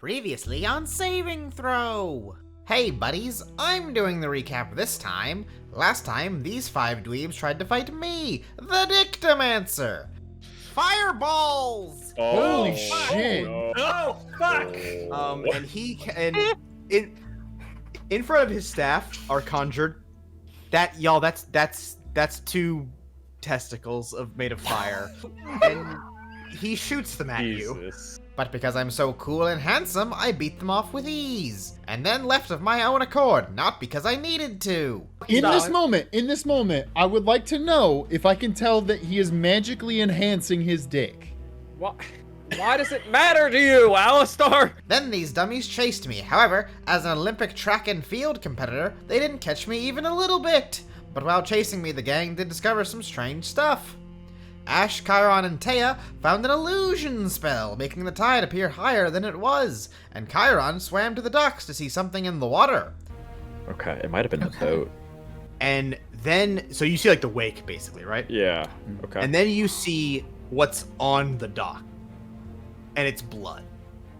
Previously on Saving Throw! Hey buddies, I'm doing the recap this time. Last time, these 5 dweebs tried to fight me, the Dictomancer. Fireballs! Holy shit! Oh fuck! And in front of his staff are conjured. That's 2 testicles made of fire, and he shoots them at you. But because I'm so cool and handsome, I beat them off with ease. And then left of my own accord, not because I needed to. In this moment, I would like to know if I can tell that he is magically enhancing his dick. What? Why does it matter to you, Alistar? Then these dummies chased me. However, as an Olympic track and field competitor, they didn't catch me even a little bit. But while chasing me, the gang did discover some strange stuff. Ash, Chiron, and Taya found an illusion spell, making the tide appear higher than it was, and Chiron swam to the docks to see something in the water. Okay, it might have been the boat. And then, so you see like the wake, basically, right? Yeah, okay. And then you see what's on the dock, and it's blood.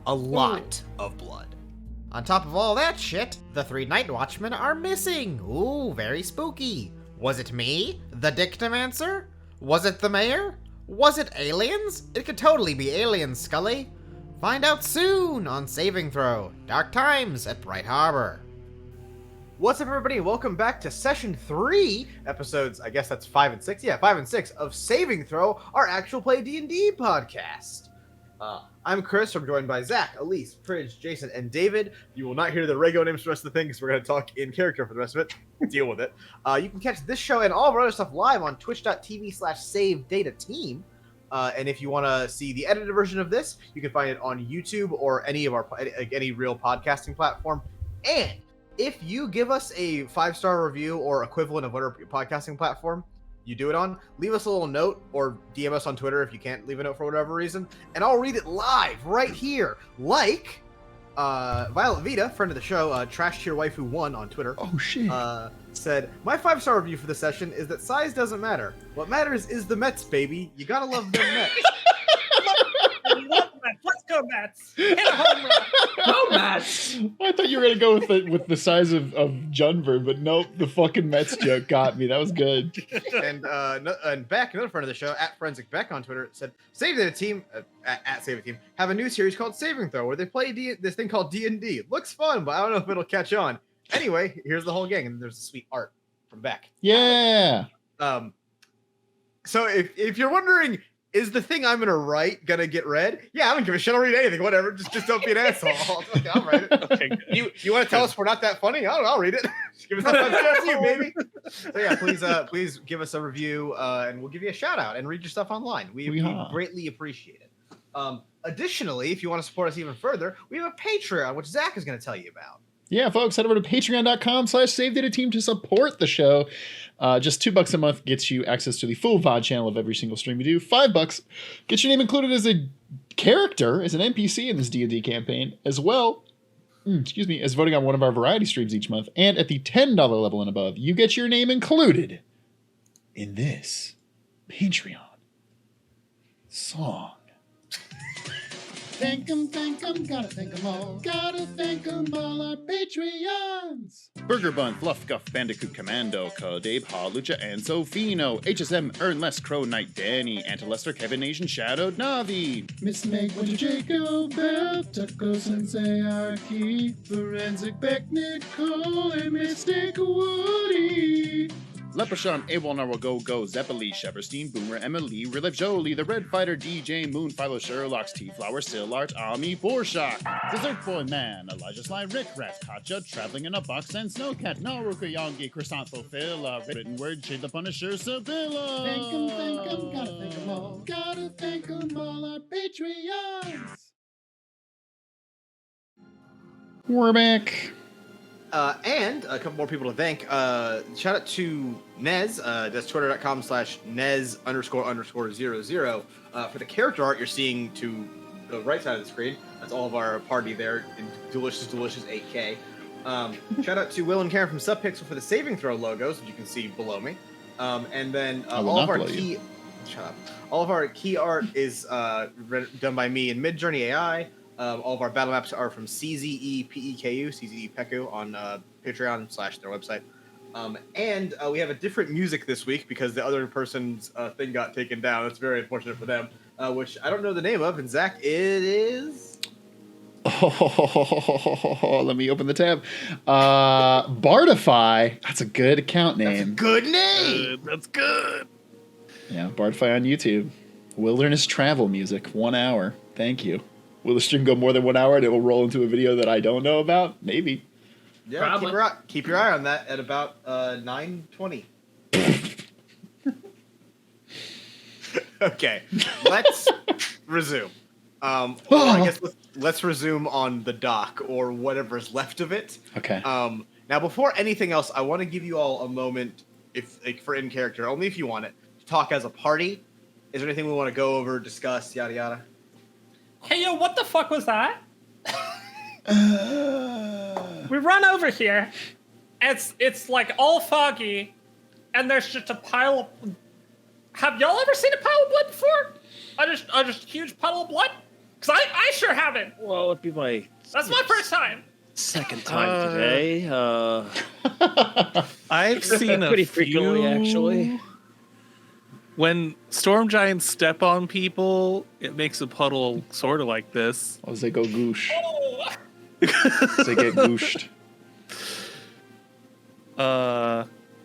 A lot of blood. On top of all that shit, the 3 night watchmen are missing. Ooh, very spooky. Was it me, the Dictomancer? Was it the mayor? Was it aliens? It could totally be aliens, Scully. Find out soon on Saving Throw. Dark Times at Bright Harbor. What's up, everybody? Welcome back to Session 3, episodes, I guess that's 5 and 6. Yeah, 5 and 6 of Saving Throw, our Actual Play D&D podcast. I'm Chris. I'm joined by Zach, Elise, Prij, Jason, and David. You will not hear the regular names for the rest of the thing because we're going to talk in character for the rest of it. Deal with it. You can catch this show and all of our other stuff live on twitch.tv/savedatateam. And if you want to see the edited version of this, you can find it on YouTube or any real podcasting platform. And if you give us a 5-star review or equivalent of whatever podcasting platform you do it on, leave us a little note or DM us on Twitter if you can't leave a note for whatever reason, and I'll read it live right here. Like Violet Vita, friend of the show, Trash Tier Waifu 1 on Twitter. Oh shit. Said, my 5-star review for the session is that size doesn't matter. What matters is the Mets, baby. You gotta love them Mets. Let's go Mets! Hit a home run! Go Mets! I thought you were gonna go with the size of Junver, but nope, the fucking Mets joke got me. That was good. And Beck, another friend of the show, at Forensic Beck on Twitter, said, Save Data Team, at Save Data Team, have a new series called Saving Throw, where they play this thing called D&D. Looks fun, but I don't know if it'll catch on. Anyway, here's the whole gang, and there's sweet art from Beck. Yeah! So if you're wondering, is the thing I'm gonna write gonna get read? Yeah, I don't give a shit. I'll read anything. Whatever. Just don't be an asshole. I'll write it. Okay. You want to tell us we're not that funny? I'll read it. Just give us a 5 stars, you baby. So yeah, please give us a review, and we'll give you a shout out and read your stuff online. We greatly appreciate it. Additionally, if you want to support us even further, we have a Patreon, which Zach is going to tell you about. Yeah, folks, head over to patreon.com/SaveDataTeam to support the show. Just $2 a month gets you access to the full VOD channel of every single stream we do. $5 gets your name included as a character, as an NPC in this D&D campaign, as well, as voting on one of our variety streams each month. And at the $10 level and above, you get your name included in this Patreon song. Thank 'em, gotta thank 'em all. Gotta thank 'em all, our Patreons. Burger Bun, Fluff Guff, Bandicoot Commando, Cadeab, Lucha, and Sofino, HSM, Ernless, Crow Knight, Danny, Antilester, Kevin, Asian, Shadowed, Navi, Miss Meg, Winter, Jacob, Bell, Tucko, Sensei, Arky, Forensic, Beck, Nicole, and Mystic Woody. Leprechaun, A1, Narwhal, Go, Zeppeli, Sheverstein, Boomer, Emily, Relive Jolie, The Red Fighter, DJ, Moon, Philo, Sherlock's, T-Flower, Stillart, Ami, Borshock, Dessert Boy Man, Elijah Sly, Rick, Rat, Katja, Traveling in a Box, and Snowcat, Naruka, Yongi, Chrysanthel, Phil, Written Word, Shade the Punisher, Sibylla. Thank 'em, gotta thank 'em all. Gotta thank 'em all, our Patreons. We're back. And a couple more people to thank. Shout out to Nez. That's twitter.com/Nez__00 for the character art you're seeing to the right side of the screen. That's all of our party there in delicious 8K. Shout out to Will and Karen from Subpixel for the Saving Throw logos, which you can see below me. And then all of our key... Shut up. All of our key art is done by me in Midjourney.ai. All of our battle maps are from CZEPEKU, CZEPEKU on Patreon / their website. And we have a different music this week because the other person's thing got taken down. It's very unfortunate for them, which I don't know the name of. And Zach, it is... Oh, let me open the tab. Bardify. That's a good account name. That's a good name. That's good. Yeah, Bardify on YouTube. Wilderness travel music, 1 hour. Thank you. Will the stream go more than 1 hour and it will roll into a video that I don't know about? Maybe. Yeah, keep your eye on that at about 9:20. Okay, let's resume. I guess let's resume on the dock or whatever's left of it. Okay. Now, before anything else, I want to give you all a moment, if like, for in character, only if you want it, to talk as a party. Is there anything we want to go over, discuss, yada yada? Hey, yo, what the fuck was that? We run over here. It's like all foggy, and there's just a pile of. Have y'all ever seen a pile of blood before? Just a huge puddle of blood? Cause I sure haven't. Well, it'd be my. That's my first time. Second time today. I've seen pretty frequently, actually. When storm giants step on people, it makes a puddle sort of like this. As they go goosh. Oh. As they get gooshed.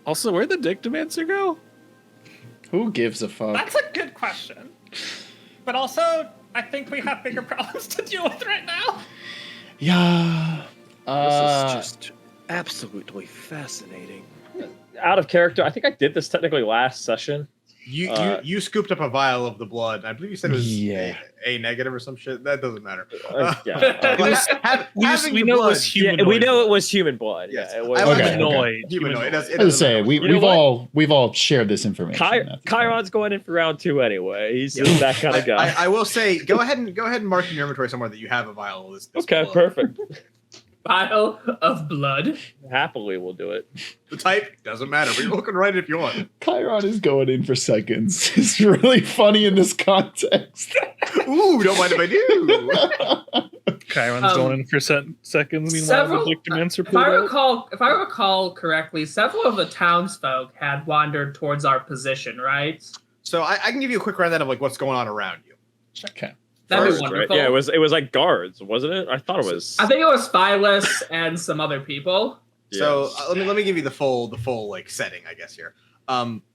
Also, where'd the Dictomancer go? Who gives a fuck? That's a good question. But also, I think we have bigger problems to deal with right now. Yeah. This is just absolutely fascinating. Out of character, I think I did this technically last session. You scooped up a vial of the blood. I believe you said it was A negative or some shit. That doesn't matter. We know it was human. Yeah, we know it was human blood. Yes. Yeah, it was Humanoid. Humanoid. I was saying we've all shared this information. Chiron's going in for round 2 anyway. He's that kind of guy. I will say, go ahead and mark in your inventory somewhere that you have a vial of this Okay, blood. perfect. Vial of blood. Happily, we'll do it. The type doesn't matter, but you can write it if you want. Chiron is going in for seconds. It's really funny in this context. Ooh, don't mind if I do. Chiron's going in for seconds. Meanwhile, the Dictomancer if I recall correctly, several of the townsfolk had wandered towards our position, right? So I can give you a quick rundown of like what's going on around you. Okay. That'd be wonderful. Right? Yeah, it was like guards, wasn't it? I thought it was. I think it was Phyllis and some other people. So let me give you the full like setting, I guess here.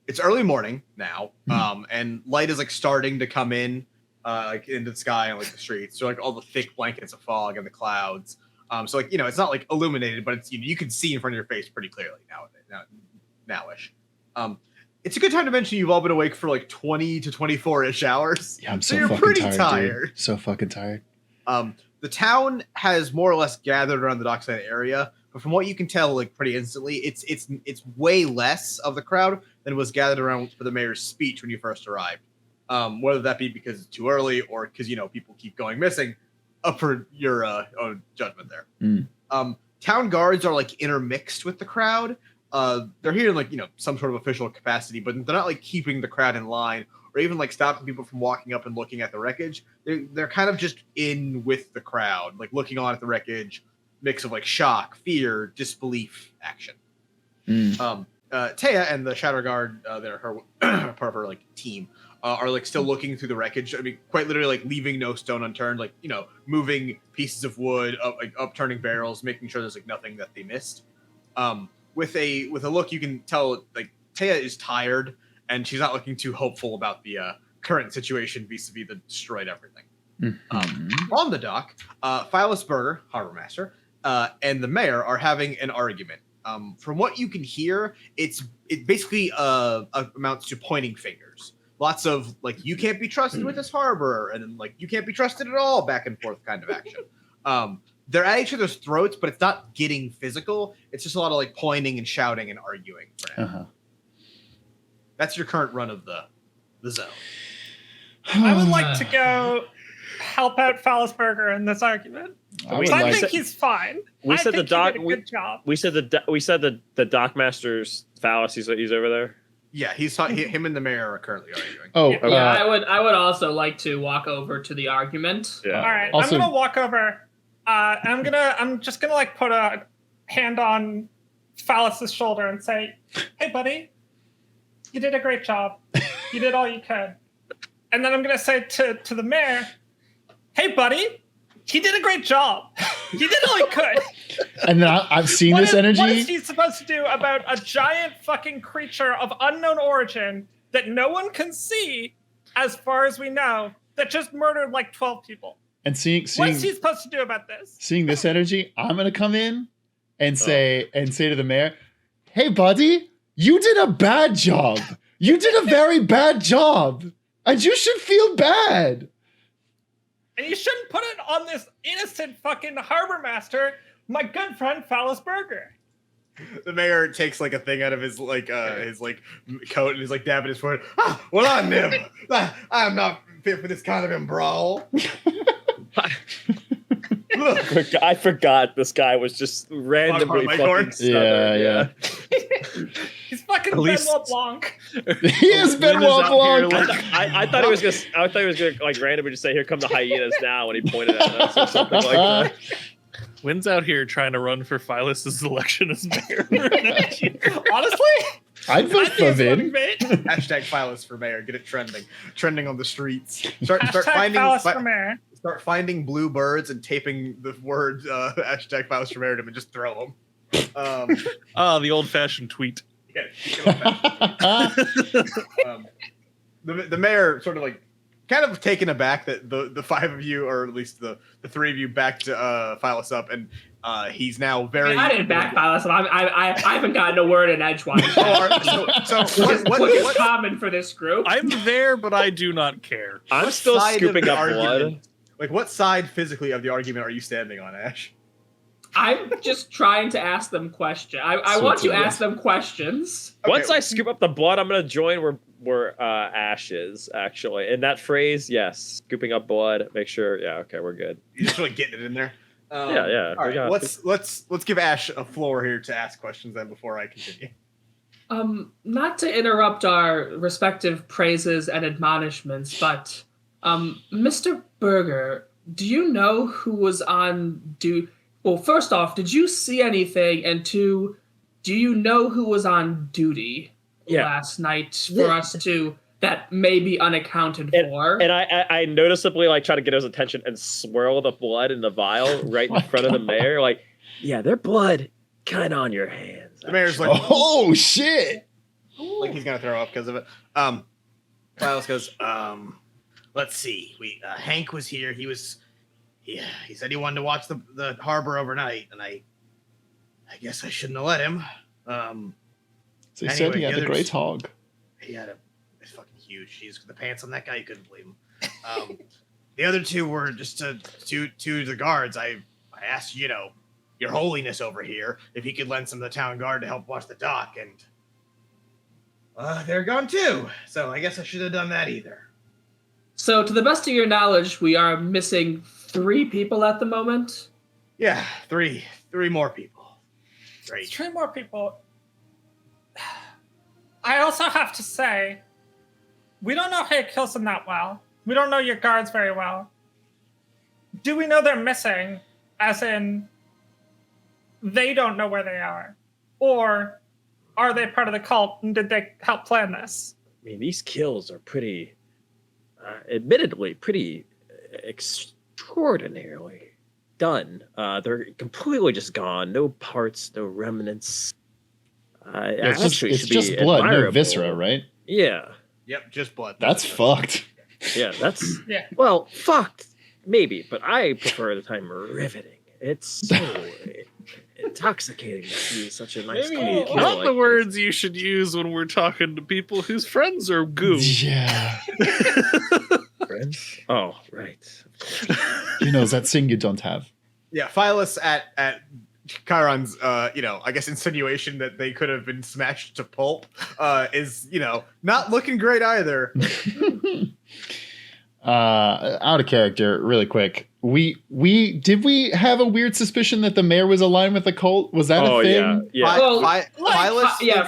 It's early morning now, and light is like starting to come in, like into the sky and like the streets. So like all the thick blankets of fog and the clouds. So like it's not like illuminated, but it's you can see in front of your face pretty clearly nowish. It's a good time to mention you've all been awake for like 20 to 24-ish hours. Yeah, I'm so so you're fucking pretty tired. Dude. So fucking tired. The town has more or less gathered around the dockside area, but from what you can tell, like pretty instantly, it's way less of the crowd than was gathered around for the mayor's speech when you first arrived. Whether that be because it's too early or because people keep going missing, up for your own judgment there. Town guards are like intermixed with the crowd. They're here in like some sort of official capacity, but they're not like keeping the crowd in line or even like stopping people from walking up and looking at the wreckage. They're kind of just in with the crowd, like looking on at the wreckage, mix of like shock, fear, disbelief, action. Taya and the Shadow Guard, they're her part of her like team, are like still looking through the wreckage. I mean, quite literally like leaving no stone unturned, like moving pieces of wood, like upturning barrels, making sure there's like nothing that they missed. With a look, you can tell like Taya is tired and she's not looking too hopeful about the current situation vis-a-vis the destroyed everything. On the dock, Phyllis Berger, harbor master, and the mayor are having an argument. From what you can hear, it basically amounts to pointing fingers. Lots of like you can't be trusted with this harbor, and then like you can't be trusted at all, back and forth kind of action. They're at each other's throats, but it's not getting physical. It's just a lot of like pointing and shouting and arguing. That's your current run of the zone. I would like to go help out Fallisberger in this argument. I think he's fine. We said the dock. Good job. We said the dock master's Phallus. He's over there. Yeah, him and the mayor are currently arguing. Oh, Yeah, I would also like to walk over to the argument. Yeah. All right, Also- I'm gonna walk over. I'm just gonna like put a hand on Phallus's shoulder and say, "Hey, buddy, you did a great job. You did all you could." And then I'm gonna say to the mayor, "Hey, buddy, he did a great job. He did all he could." and then I've seen this What energy. is he supposed to do about a giant fucking creature of unknown origin that no one can see, as far as we know, that just murdered like 12 people? And seeing What is he supposed to do about this? seeing this energy, I'm gonna come in and say to the mayor, "Hey, buddy, you did a bad job. You did a very bad job, and you should feel bad." And you shouldn't put it on this innocent fucking harbor master, my good friend Phallus Burger. The mayor takes like a thing out of his coat and he's like dabbing his forehead. Ah, well, I'm Nib. I'm not fit for this kind of brawl. Look. I forgot this guy was just randomly Leghorn? fucking southern. Yeah. He's fucking Elise- Benoit Blanc. He is Benoit Blanc. I thought he was gonna like randomly just say, "Here come the hyenas now," when he pointed at us or something like that. Wynn's out here trying to run for Phylus's election as mayor. Honestly, I'd vote I'd be for his running Vin. mate. Hashtag Phyllis for mayor. Get it trending on the streets. Start Hashtag Phallus for mayor. Start finding blue birds and taping the words hashtag Phyllis for mayor to them and just throw them. The old-fashioned tweet. Yeah, the mayor sort of like kind of taken aback that the five of you, or at least the three of you, backed Phyllis up, and he's now very. I didn't back Phallus. I haven't gotten a word in edgewise. So Which is common for this group. I'm there, but I do not care. I'm what still side of scooping the up blood. argument- Like, what side physically of the argument are you standing on, Ash? I'm just trying to ask them questions. I want to ask them questions. Once I scoop up the blood, I'm gonna join where Ash is, actually. In that phrase, yes. Scooping up blood, make sure, yeah, okay, we're good. You're just really getting it in there. Yeah. All we right, got let's give Ash a floor here to ask questions then before I continue. Not to interrupt our respective praises and admonishments, but Mr. Berger, do you know who was on duty? Well, first off, did you see anything? And two, do you know who was on duty last night for us to that may be unaccounted for? And I noticeably like try to get his attention and swirl the blood in the vial right in front of the mayor. Like, yeah, their blood kind of on your hands. The mayor's like, Oh shit! like he's gonna throw up because of it. Phyllis goes, let's see. Hank was here. He said he wanted to watch the harbor overnight, and I guess I shouldn't have let him. So he said he had the great hog. He had it's fucking huge. The pants on that guy, you couldn't believe him. The other two were just two of the guards. I asked, Your Holiness over here, if he could lend some of the town guard to help watch the dock, and they're gone too. So I guess I should have done that either. So, to the best of your knowledge, we are missing 3 people at the moment. Yeah, three more people. Great. 3 more people. I also have to say, we don't know Hank Kilson that well. We don't know your guards very well. Do we know they're missing? As in, they don't know where they are? Or are they part of the cult and did they help plan this? I mean, these kills are pretty, admittedly, pretty extraordinarily done. They're completely just gone. No parts, no remnants. It's just blood, no viscera, right? Yeah. Yep, just blood. That's fucked. Yeah, that's Yeah. Well, fucked, maybe, but I prefer the time riveting. It's so intoxicating to see such a nice clean kill Not like the this. words you should use when we're talking to people whose friends are goo. Yeah. Friends? Oh, right. He knows that thing you don't have. Yeah, Phyllis at Chiron's, I guess insinuation that they could have been smashed to pulp is, not looking great either. Out of character, really quick. We have a weird suspicion that the mayor was aligned with the cult? Was that a thing? Yeah.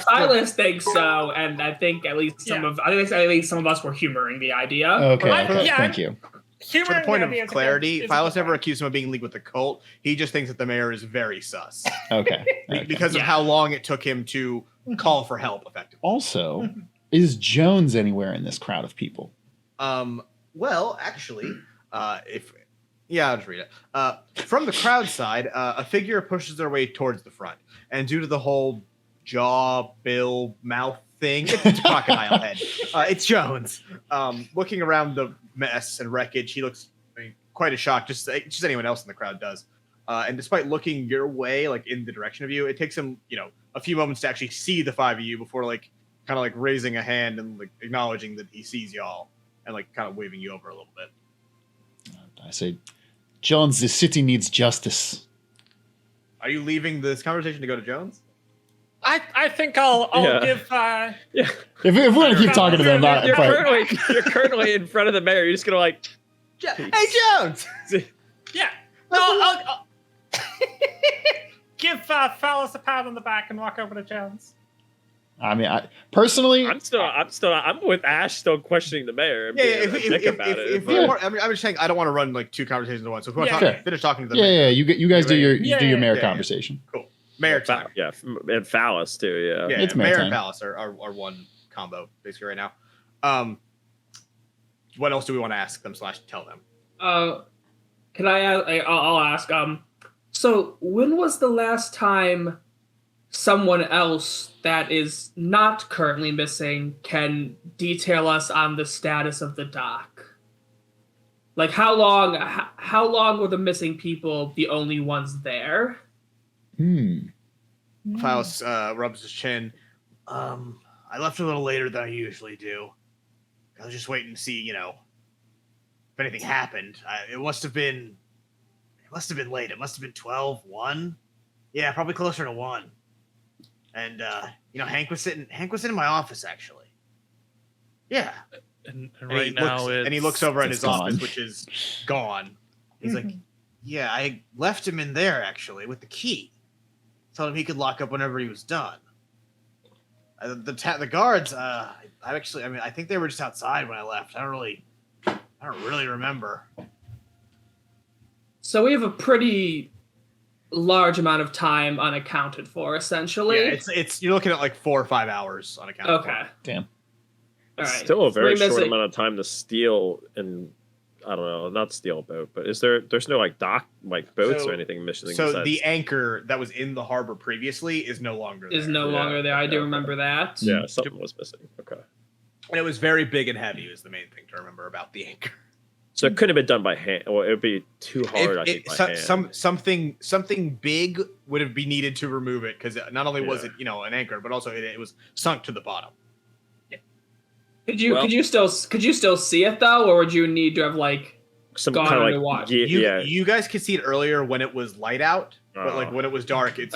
Phyllis thinks so, and I think at least some of us were humoring the idea. Okay, thank you. For the point of clarity, Phyllis never accused him of being in league with the cult. He just thinks that the mayor is very sus. Okay. Because of how long it took him to call for help, effectively. Also, is Jones anywhere in this crowd of people? Well, actually, I'll just read it. From the crowd side, a figure pushes their way towards the front, and due to the whole jaw, bill, mouth thing, it's a crocodile head. It's Jones. Looking around the mess and wreckage, he looks quite as shocked, just anyone else in the crowd does. And despite looking your way, like in the direction of you, it takes him, a few moments to actually see the five of you before, like, kind of like raising a hand and like acknowledging that he sees y'all. And like kind of waving you over a little bit. I say, Jones, the city needs justice. Are you leaving this conversation to go to Jones? I think I'll give. If we're gonna keep talking to them, you're currently in front of the mayor. You're just gonna like, hey Jones. Yeah. No, I'll give Phallus a pat on the back and walk over to Jones. I mean, personally, I'm with Ash, still questioning the mayor. I'm just saying I don't want to run like two conversations at once. So if we want to finish talking to the mayor. You guys do your mayor conversation. Cool. Mayor time. Yeah, and Phallus too. Yeah, it's mayor time. and Phallus are one combo basically right now. What else do we want to ask them / tell them? Can I? I'll ask. So when was the last time someone else that is not currently missing can detail us on the status of the dock? Like how long were the missing people the only ones there? Phallus rubs his chin. I left a little later than I usually do. I was just waiting to see, if anything happened. It must have been late. It must have been 12, 1. Yeah, probably closer to 1. And Hank was sitting in my office actually. Yeah. And right now he looks over at his gone. office, which is gone. He's like, yeah, I left him in there actually with the key. Told him he could lock up whenever he was done. The guards, I think they were just outside when I left. I don't really remember. So we have a pretty large amount of time unaccounted for, essentially. Yeah, it's you're looking at like 4 or 5 hours unaccounted for. Okay. Damn. All right. Still a very short amount of time to steal and I don't know, not steal a boat, but there's no like dock like boats or anything missing. So the anchor that was in the harbor previously is no longer there. Is no longer there. I do remember that. Yeah, something was missing. Okay. And it was very big and heavy is the main thing to remember about the anchor. So it couldn't have been done by hand. Well, it would be too hard, I think, by hand. Something big would have been needed to remove it because not only was it an anchor, but also it was sunk to the bottom. Yeah. Could you still see it though, or would you need to have like some gone kind of underwater? You guys could see it earlier when it was light out, but like when it was dark, it's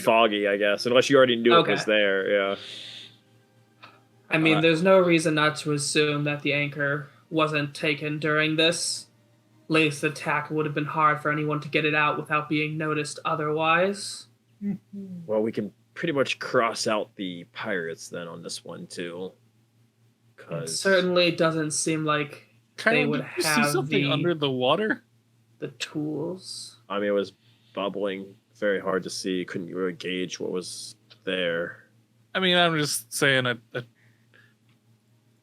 foggy, I guess. Unless you already knew it was there. Yeah. I mean, there's no reason not to assume that the anchor wasn't taken during this latest attack. It would have been hard for anyone to get it out without being noticed otherwise. Well, we can pretty much cross out the pirates then on this one too. It certainly doesn't seem like they would have something under the water. The tools. I mean, it was bubbling, very hard to see. Couldn't really gauge what was there. I mean, I'm just saying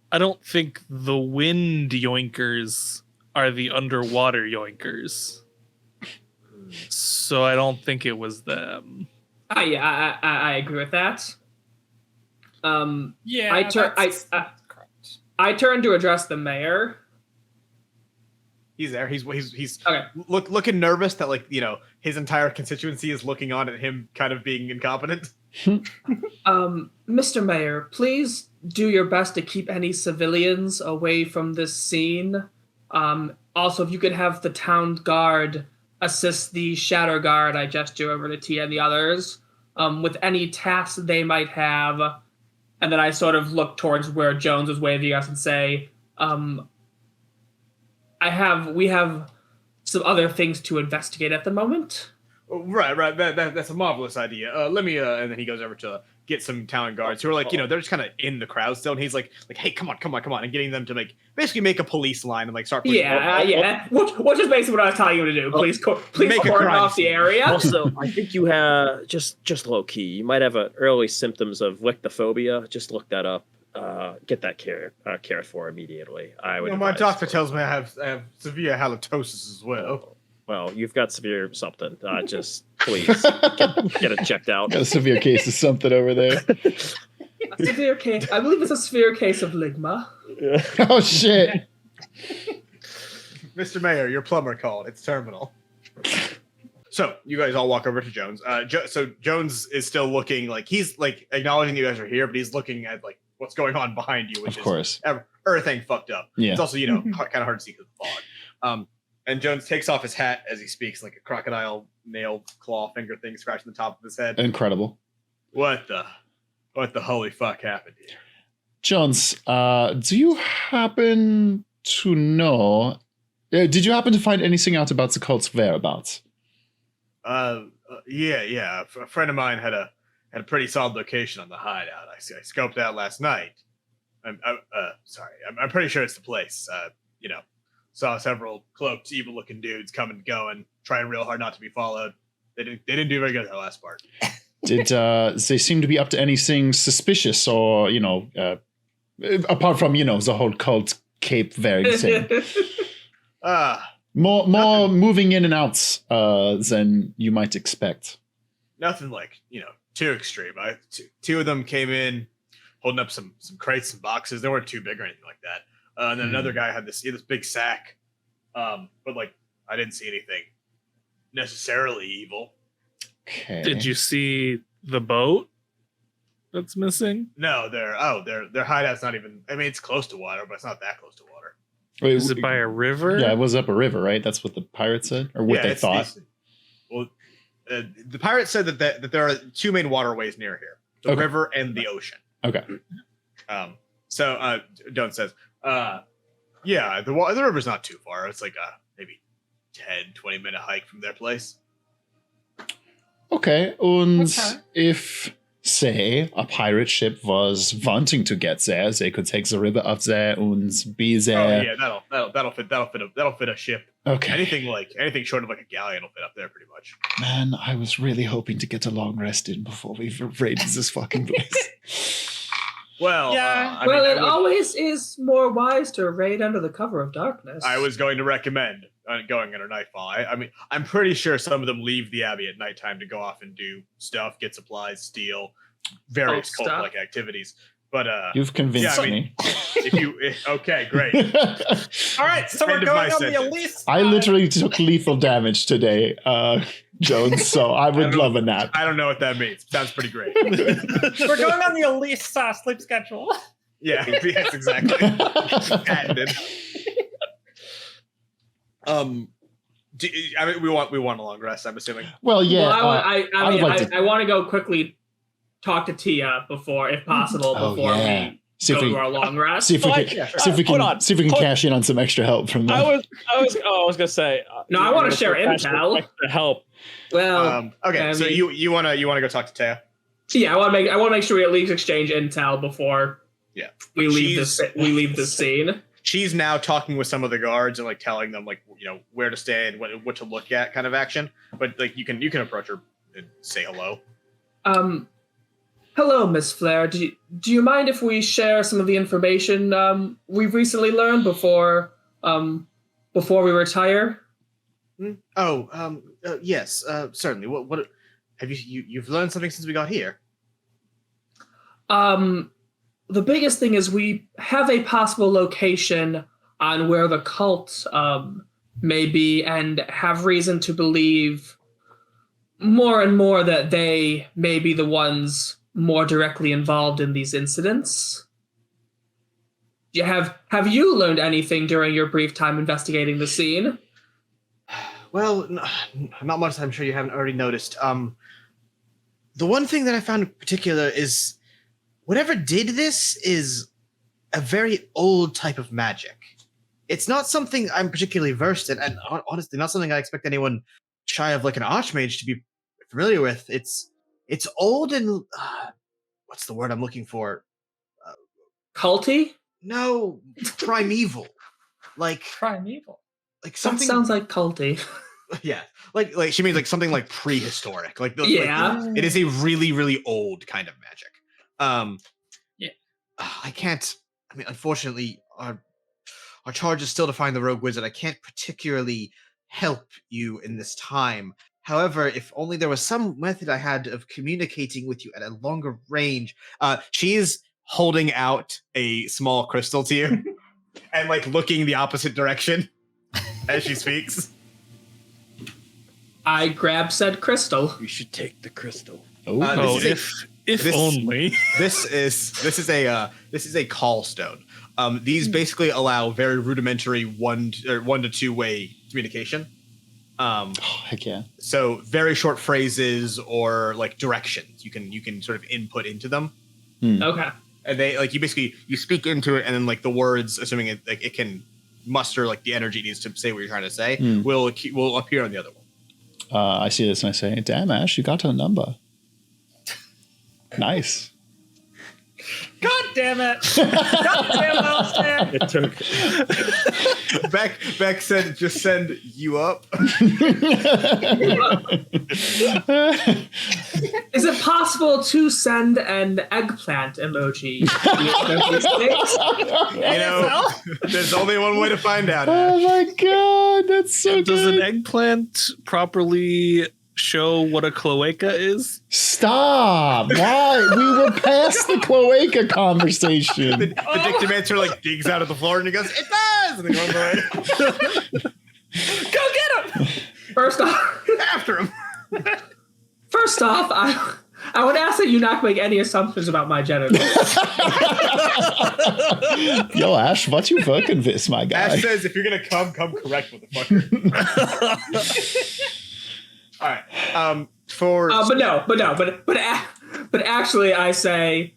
I don't think the wind yoinkers are the underwater yoinkers. So I don't think it was them. I agree with that. I turn to address the mayor. He's there. He's okay. Looking nervous that his entire constituency is looking on at him kind of being incompetent. Mr. Mayor, please do your best to keep any civilians away from this scene. Also, if you could have the town guard assist the shadow guard, I gesture over to Tia and the others, with any tasks they might have. And then I sort of look towards where Jones was waving us and say, we have some other things to investigate at the moment. Right. That's a marvelous idea. Let me. And then he goes over to get some town guards who are like, they're just kind of in the crowd still. And he's like, hey, come on, and getting them to basically make a police line and like start. Yeah. Which is basically what I was telling you to do. Please make cordon off the area. Also, I think you have just low key. You might have early symptoms of lichtophobia. Just look that up. Get that cared for immediately. I would. My doctor tells me I have severe halitosis as well. Well, you've got severe something. Just please get it checked out. Got a severe case of something over there. A severe case. I believe it's a severe case of ligma. Oh shit! Mr. Mayor, your plumber called. It's terminal. So you guys all walk over to Jones. So Jones is still looking like he's like acknowledging you guys are here, but he's looking at like what's going on behind you, which of course everything fucked up. Yeah. It's also kind of hard to see because of the fog. And Jones takes off his hat as he speaks, like a crocodile nail claw finger thing scratching the top of his head. Incredible. What the holy fuck happened here? Jones, do you happen to know? Did you happen to find anything out about the cult's whereabouts? Yeah. A friend of mine had a pretty solid location on the hideout. I scoped out last night. I'm pretty sure it's the place. Saw several cloaked, evil-looking dudes come and go and trying real hard not to be followed. They didn't do very good at that last part. Did they seem to be up to anything suspicious, or apart from the whole cult cape wearing thing? More moving in and outs than you might expect. Nothing like too extreme. Two of them came in holding up some crates and boxes. They weren't too big or anything like that. And then another guy had this big sack, but like I didn't see anything necessarily evil. Okay. Did you see the boat that's missing? No, their hideout's not even. I mean, it's close to water, but it's not that close to water. Wait, Is it by a river? Yeah, it was up a river, right? That's what the pirates said, or what they thought. Well, the pirates said that there are two main waterways near here: the river and the ocean. Okay. So Don says, the river's not too far. It's like maybe 10-20 minute hike from their place. Okay, and if, say, a pirate ship was wanting to get there, they could take the river up there and be there. Oh yeah, that'll fit a ship. Okay. Anything short of like a galleon will fit up there pretty much. Man, I was really hoping to get a long rest in before we raided this fucking place. Well, yeah. It always is more wise to raid under the cover of darkness. I was going to recommend going under nightfall. I mean, I'm pretty sure some of them leave the abbey at nighttime to go off and do stuff, get supplies, steal, various cult-like activities. But you've convinced me. Okay, great. All right, so we're going on the Elise. I literally took lethal damage today, Jones. So I would love a nap. I don't know what that means. Sounds pretty great. We're going on the Elise sleep schedule. Yeah, yes, exactly. Patented. We want a long rest. I'm assuming. Well, yeah. I want to go quickly. Talk to Tia before, if possible, before we go to our long rest. See if we can cash in on some extra help from them. I was gonna say. No, I want to share intel. Help. Well, okay. So you wanna go talk to Tia? Yeah, I want to make sure we at least exchange intel before. Yeah. We leave this scene. She's now talking with some of the guards and like telling them like where to stay and what to look at kind of action. But like you can approach her and say hello. Hello, Miss Flair. Do you mind if we share some of the information we've recently learned before we retire? Yes, certainly. What have you've learned something since we got here? The biggest thing is we have a possible location on where the cult may be, and have reason to believe more and more that they may be the ones more directly involved in these incidents. Have you learned anything during your brief time investigating the scene? Well, not much. I'm sure you haven't already noticed. The one thing that I found in particular is whatever did this is a very old type of magic. it's not something I'm particularly versed in, and honestly, not something I expect anyone shy of like an archmage to be familiar with. It's old and what's the word I'm looking for? Culty? No, primeval. Like Primeval. like That something. sounds like culty. Yeah, like she means like something like prehistoric. Like Yeah. it is a really really old kind of magic. Yeah. I can't. I mean, unfortunately, our charge is still to find the rogue wizard. I can't particularly help you in this time. However, if only there was some method I had of communicating with you at a longer range. She is holding out a small crystal to you and like looking the opposite direction as she speaks. I grab said crystal. We should take the crystal. If only. This is a call stone. These basically allow very rudimentary one to two way communication. Heck yeah. So very short phrases or like directions you can sort of input into them. Okay. And they like you speak into it, and then like the words, assuming it can muster like the energy it needs to say what you're trying to say, will appear on the other one. I see this and I say, "Damn, Ash, you got to a number." Nice. God damn it! God damn it, Alistair! It took. Beck said, "Just send you up." Is it possible to send an eggplant emoji? You know, there's only one way to find out. Oh my god, that's so Does good. an eggplant properly show what a cloaca is? Stop! Why? We were past the cloaca conversation. The dictamancer like digs out of the floor and he goes, "It does!" And he runs away. Go get him! First off, After him. I would ask that you not make any assumptions about my genitals. Yo, Ash, what you fucking this, my guy? Ash says, "If you're gonna come correct, motherfucker." All right. But actually, I say,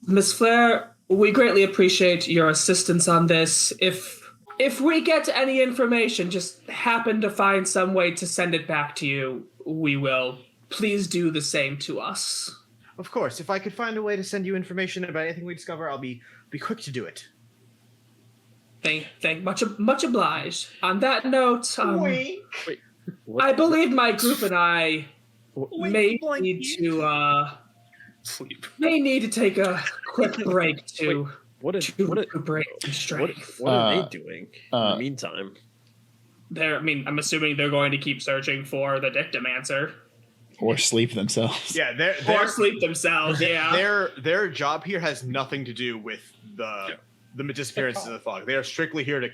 Miss Flair, we greatly appreciate your assistance on this. If we get any information, just happen to find some way to send it back to you, we will. Please do the same to us. Of course, if I could find a way to send you information about anything we discover, I'll be quick to do it. Much obliged. On that note, I believe my group and I may need to take a quick break to recuperate some strength. What are they doing in the meantime? I'm assuming they're going to keep searching for the Dictamancer. Or sleep themselves. Yeah, Or sleep themselves, yeah. Their job here has nothing to do with the disappearances of the fog. They are strictly here to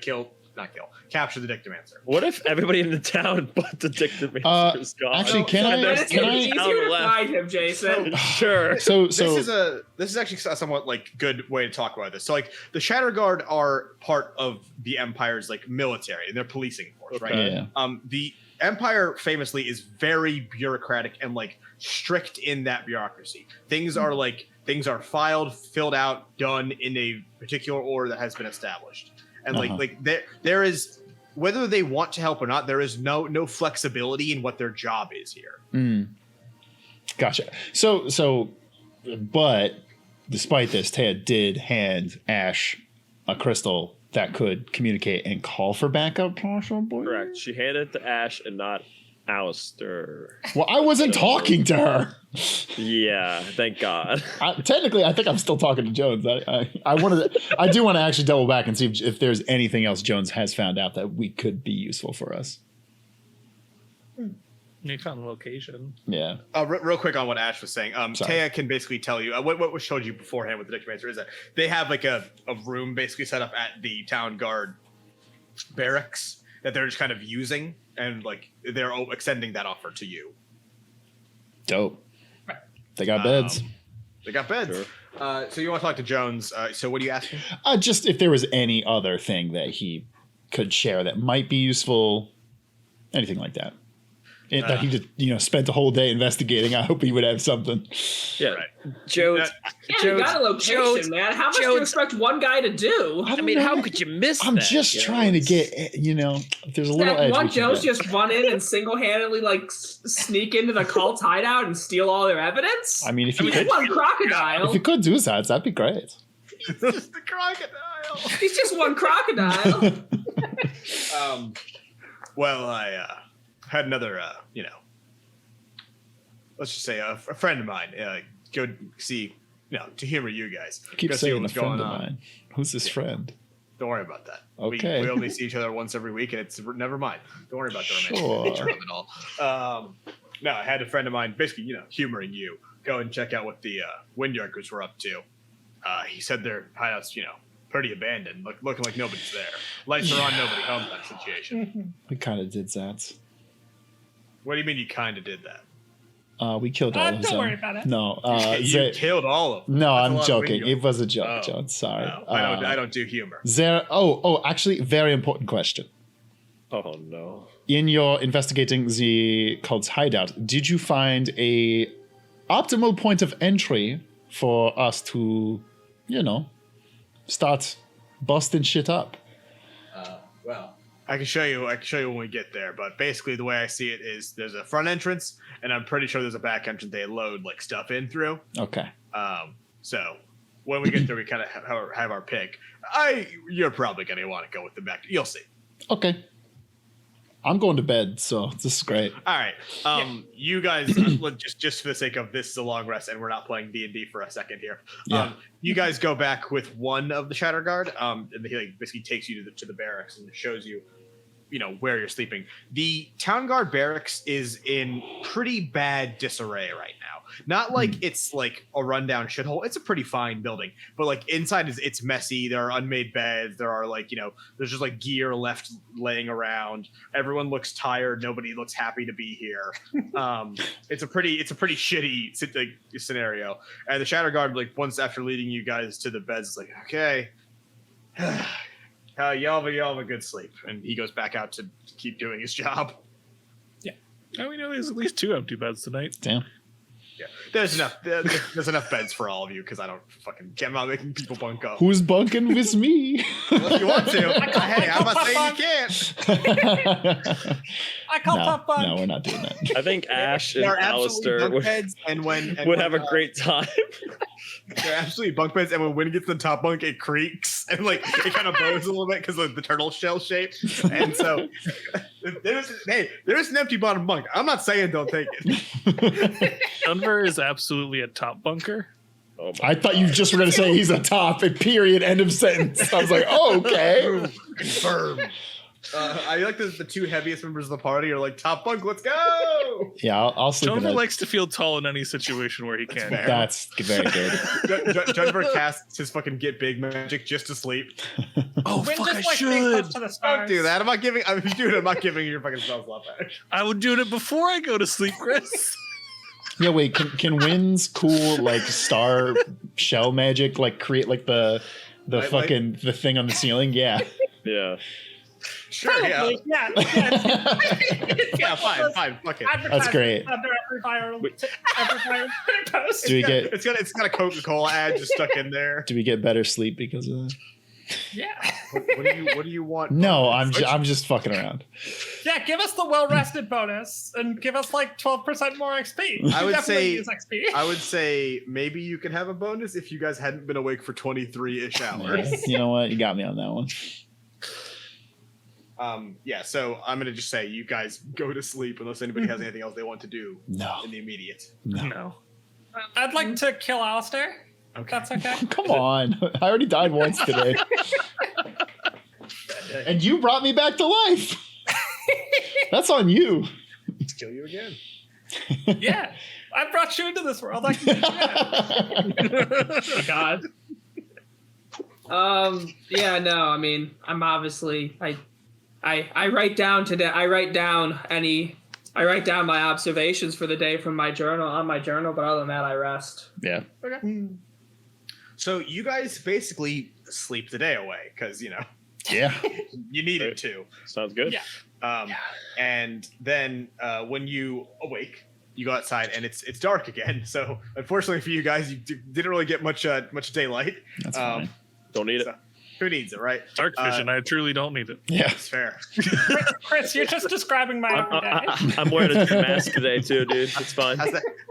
capture the Dictamancer. What if everybody in the town but the Dictamancer is gone? Actually, can I? It's easier to find him, Jason. Sure. So this is actually a somewhat like good way to talk about this. So like the Shatter Guard are part of the Empire's like military and their policing force, right? Yeah. The Empire famously is very bureaucratic and like strict in that bureaucracy. Things are filed, filled out, done in a particular order that has been established. And there is, whether they want to help or not, there is no flexibility in what their job is here. Gotcha. So, but despite this, Taya did hand Ash a crystal that could communicate and call for backup, possibly? Correct. She handed it to Ash and not Alistair. Well, I wasn't talking to her. Yeah, thank God. Technically, I think I'm still talking to Jones. I do want to actually double back and see if there's anything else Jones has found out that we could be useful for us. You found the location. Yeah. Real quick on what Ash was saying. Taya can basically tell you what was showed you beforehand with the Dictamancer is that they have like a room basically set up at the town guard barracks that they're just kind of using, and like they're extending that offer to you. Dope. They got beds. They got beds. Sure. So you want to talk to Jones? So what are you asking? Just if there was any other thing that he could share that might be useful, anything like that. That he just spent a whole day investigating. I hope he would have something. Yeah, Right. Joe. You got a location, man. How much do you expect one guy to do? I mean, how could you miss I'm that? just trying to get, there's a little edge. One we can Joe's get. just run in and single-handedly sneak into the cult's hideout and steal all their evidence? I mean, if you He's could, one crocodile. if you could do that, that'd be great. It's just the crocodile. He's just one crocodile. Well, I had another, let's just say a friend of mine go see, to humor you guys. Keep go see saying a what's friend going of on. mine. Who's this friend? Don't worry about that. Okay. We only see each other once every week, and it's never mind. Don't worry about the romantic Sure. nature of it all. No, I had a friend of mine, basically, humoring you, go and check out what the wind yoinkers were up to. He said their hideout's, pretty abandoned, looking like nobody's there. Lights are on, nobody home type situation. We kind of did that. What do you mean you kind of did that? We killed all of them. Don't worry about it. No, You killed all of them. no, That's a I'm lot of joking. wind It was a joke, Oh. John. Sorry. No, I don't do humor. Actually, very important question. Oh no. In your investigating the cult's hideout, did you find a optimal point of entry for us to, start busting shit up? Well, I can show you when we get there. But basically, the way I see it is there's a front entrance, and I'm pretty sure there's a back entrance they load stuff in through. Okay. So when we get there, we kind of have our pick. You're probably gonna want to go with the back. You'll see. Okay. I'm going to bed, so this is great. All right. You guys, just for the sake of this is a long rest, and we're not playing D&D for a second here. Yeah. You guys go back with one of the Shatter Guard, and he basically takes you to the barracks and shows you, where you're sleeping. The Town Guard barracks is in pretty bad disarray right now. Not it's a rundown shithole. It's a pretty fine building, but inside it's messy. There are unmade beds. There are there's just gear left laying around. Everyone looks tired. Nobody looks happy to be here. It's a pretty shitty scenario. And the Shatter Guard once after leading you guys to the beds, it's okay. Y'all have a good sleep, and he goes back out to keep doing his job. Oh, we know there's at least 2 empty beds tonight. Damn. Yeah, there's enough. There's enough beds for all of you because I don't I'm not making people bunk up. Who's bunking with me? Well, if you want to, hey, I'm not saying you can't. I call Pop Bunk. No, we're not doing that. I think Ash and They're absolutely Alistair bunk would, beds, and would have a great time. They're absolutely bunk beds, and when Wind gets to the top bunk, it creaks and it kind of bows a little bit because of the turtle shell shape. And so there's an empty bottom bunk. I'm not saying don't take it. Denver is absolutely a top bunker. Oh I thought you just were going to say he's a top, and period, end of sentence. I was like, oh, okay. Confirm. I like the 2 heaviest members of the party are top bunk, let's go! Yeah, I'll sleep in Denver that. likes to feel tall in any situation where he can. fair. That's very good. Denver casts his fucking get big magic just to sleep. Oh, Wind fuck, I just being close should. to the Don't stars. do that. I'm not giving you your fucking spell slot back. I would do it before I go to sleep, Chris. Yeah, wait, can winds cool star shell magic create the fucking the thing on the ceiling? Yeah. Yeah. Sure, Probably, yeah. Yeah, fine, fuck it. That's great. Under every fire post. Do we get It's got a Coca-Cola ad just stuck in there. do we get better sleep because of that? Yeah. What do you want? No, I'm just fucking around. Yeah, give us the well-rested bonus and give us 12% more XP. I would Definitely say use XP. I would say maybe you could have a bonus if you guys hadn't been awake for 23-ish hours. You know what? You got me on that one. Yeah, so I'm gonna just say you guys go to sleep unless anybody has anything else they want to do No. in the immediate. No. I'd like to kill Alistair. Okay. That's okay. Come on. I already died once today. And you brought me back to life. That's on you. Let's kill you again. Yeah. I brought you into this world. I can do that. God. Yeah, no, I mean, I'm obviously I write down my observations for the day from my journal on my journal, but other than that I rest. Yeah. Okay. So you guys basically sleep the day away because Yeah. you needed to. Sounds good. Yeah. And then when you awake, you go outside and it's dark again. So unfortunately for you guys, you didn't really get much daylight. That's fine. Don't need it. So who needs it, right? Dark vision. I truly don't need it. Yeah. That's fair. Chris, you're just describing my everyday. I'm wearing a mask today too, dude. It's fine.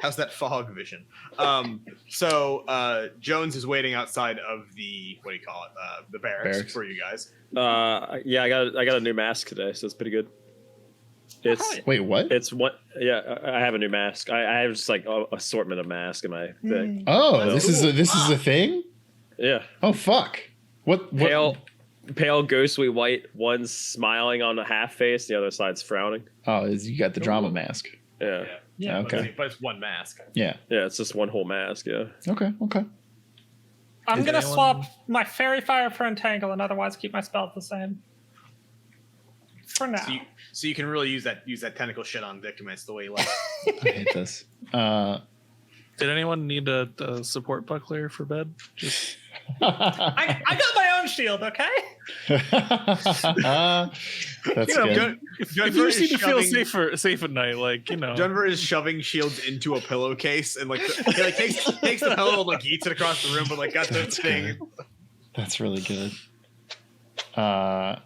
How's that fog vision? So Jones is waiting outside of the the barracks for you guys. Yeah, I got a new mask today, so it's pretty good. It's Wait, what? It's what? Yeah, I have a new mask. I have just like an assortment of masks in my thing. Oh, this is a thing? Yeah. Oh, fuck. What? Pale, ghostly white. One's smiling on the half face, the other side's frowning. Oh, you got the drama mask. Yeah. Yeah. Okay. But it's one mask. Yeah. Yeah, it's just one whole mask. Yeah. Okay. I'm gonna swap my fairy fire for entangle and otherwise keep my spells the same. For now. So you can really use that tentacle shit on Victiments the way you like. I hate this. Did anyone need a support buckler for bed? Just I got my own shield, okay? That's good. if you just need to feel safe at night, like Denver is shoving shields into a pillowcase and like he like takes the pillow and like eats it across the room, but like got the thing. That's really good. No,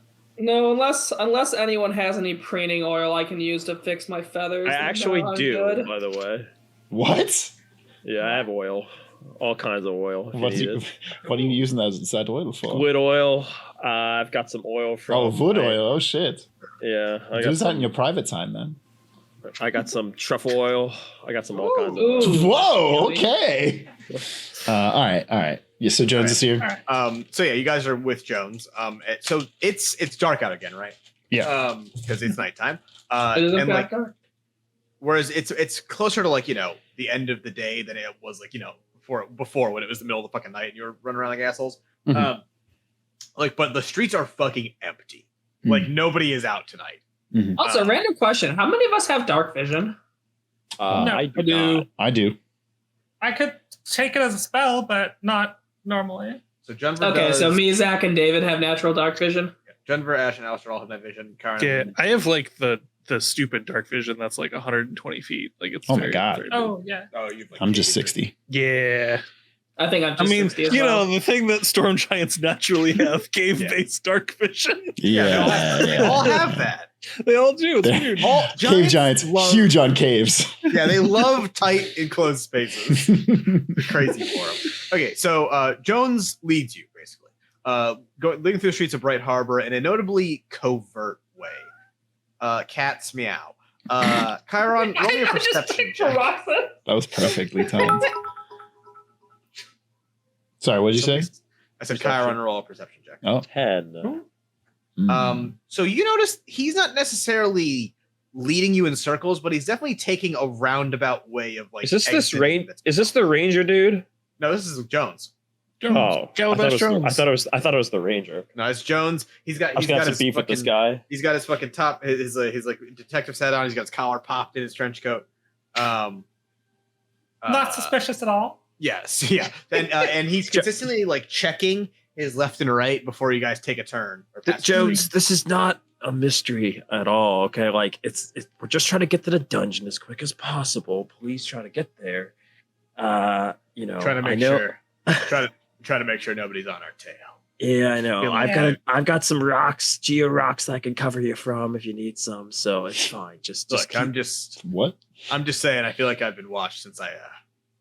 unless anyone has any preening oil I can use to fix my feathers. I actually I'm do, good. by the way. What? Yeah, I have oil. All kinds of oil. What are you using that as inside oil for? Wood oil. I've got some oil from. wood oil. Oh shit. Yeah, Do that in your private time then. I got some truffle oil. I got some all kinds of oil. Ooh. Whoa. Okay. All right. Yeah. So Jones is here. So yeah, you guys are with Jones. So it's dark out again, right? Yeah. Because it's nighttime. It is and like, dark. whereas it's closer to like the end of the day than it was like before when it was the middle of the fucking night and you were running around like assholes. Mhm. But the streets are fucking empty. Mhm. Like nobody is out tonight. Mhm. Also, random question: how many of us have dark vision? No, I do. I do. I could take it as a spell, but not normally. So Denver Okay, does, so me, Zach, and David have natural dark vision. Denver, Ash, and Alistair all have night vision. Karen, yeah, I have like the stupid dark vision that's like 120 feet. Like it's Oh my very, God. very big. Oh yeah. you've like I'm just 60. Yeah. I think I'm I just mean, 60 as well. the thing that storm giants naturally have, cave-based dark vision. Yeah. they all have that. They all do. It's They're- weird. Cave giants, huge on caves. Yeah, they love tight, enclosed spaces. It's crazy for them. Okay, so Jones leads you basically, leading through the streets of Bright Harbor in a notably covert way. Cats meow. Chiron, roll me a I just perception picture check. Roxanne. That was perfectly timed. Sorry, what did you say? I said Chiron, roll a perception check. Oh. 10. So you notice he's not necessarily leading you in circles, but he's definitely taking a roundabout way of like. Is this exiting range? that's- Is this the ranger dude? No, this is Jones. Oh, Calabash Jones. I thought it was the ranger. No, it's Jones. He's got I was gonna have some beef with this guy. He's got his fucking top, his like detective set on. He's got his collar popped in his trench coat. Not suspicious at all. Yes, yeah, and he's consistently like checking his left and right before you guys take a turn. Or pass the Jones, street. this is not a mystery at all. Okay, like it's we're just trying to get to the dungeon as quick as possible. Please try to get there. trying to make sure, try to make sure nobody's on our tail. Yeah, I know. Yeah. I've got some rocks, geo rocks that I can cover you from if you need some. So it's fine. Just Look, keep- I'm just saying. I feel like I've been watched since I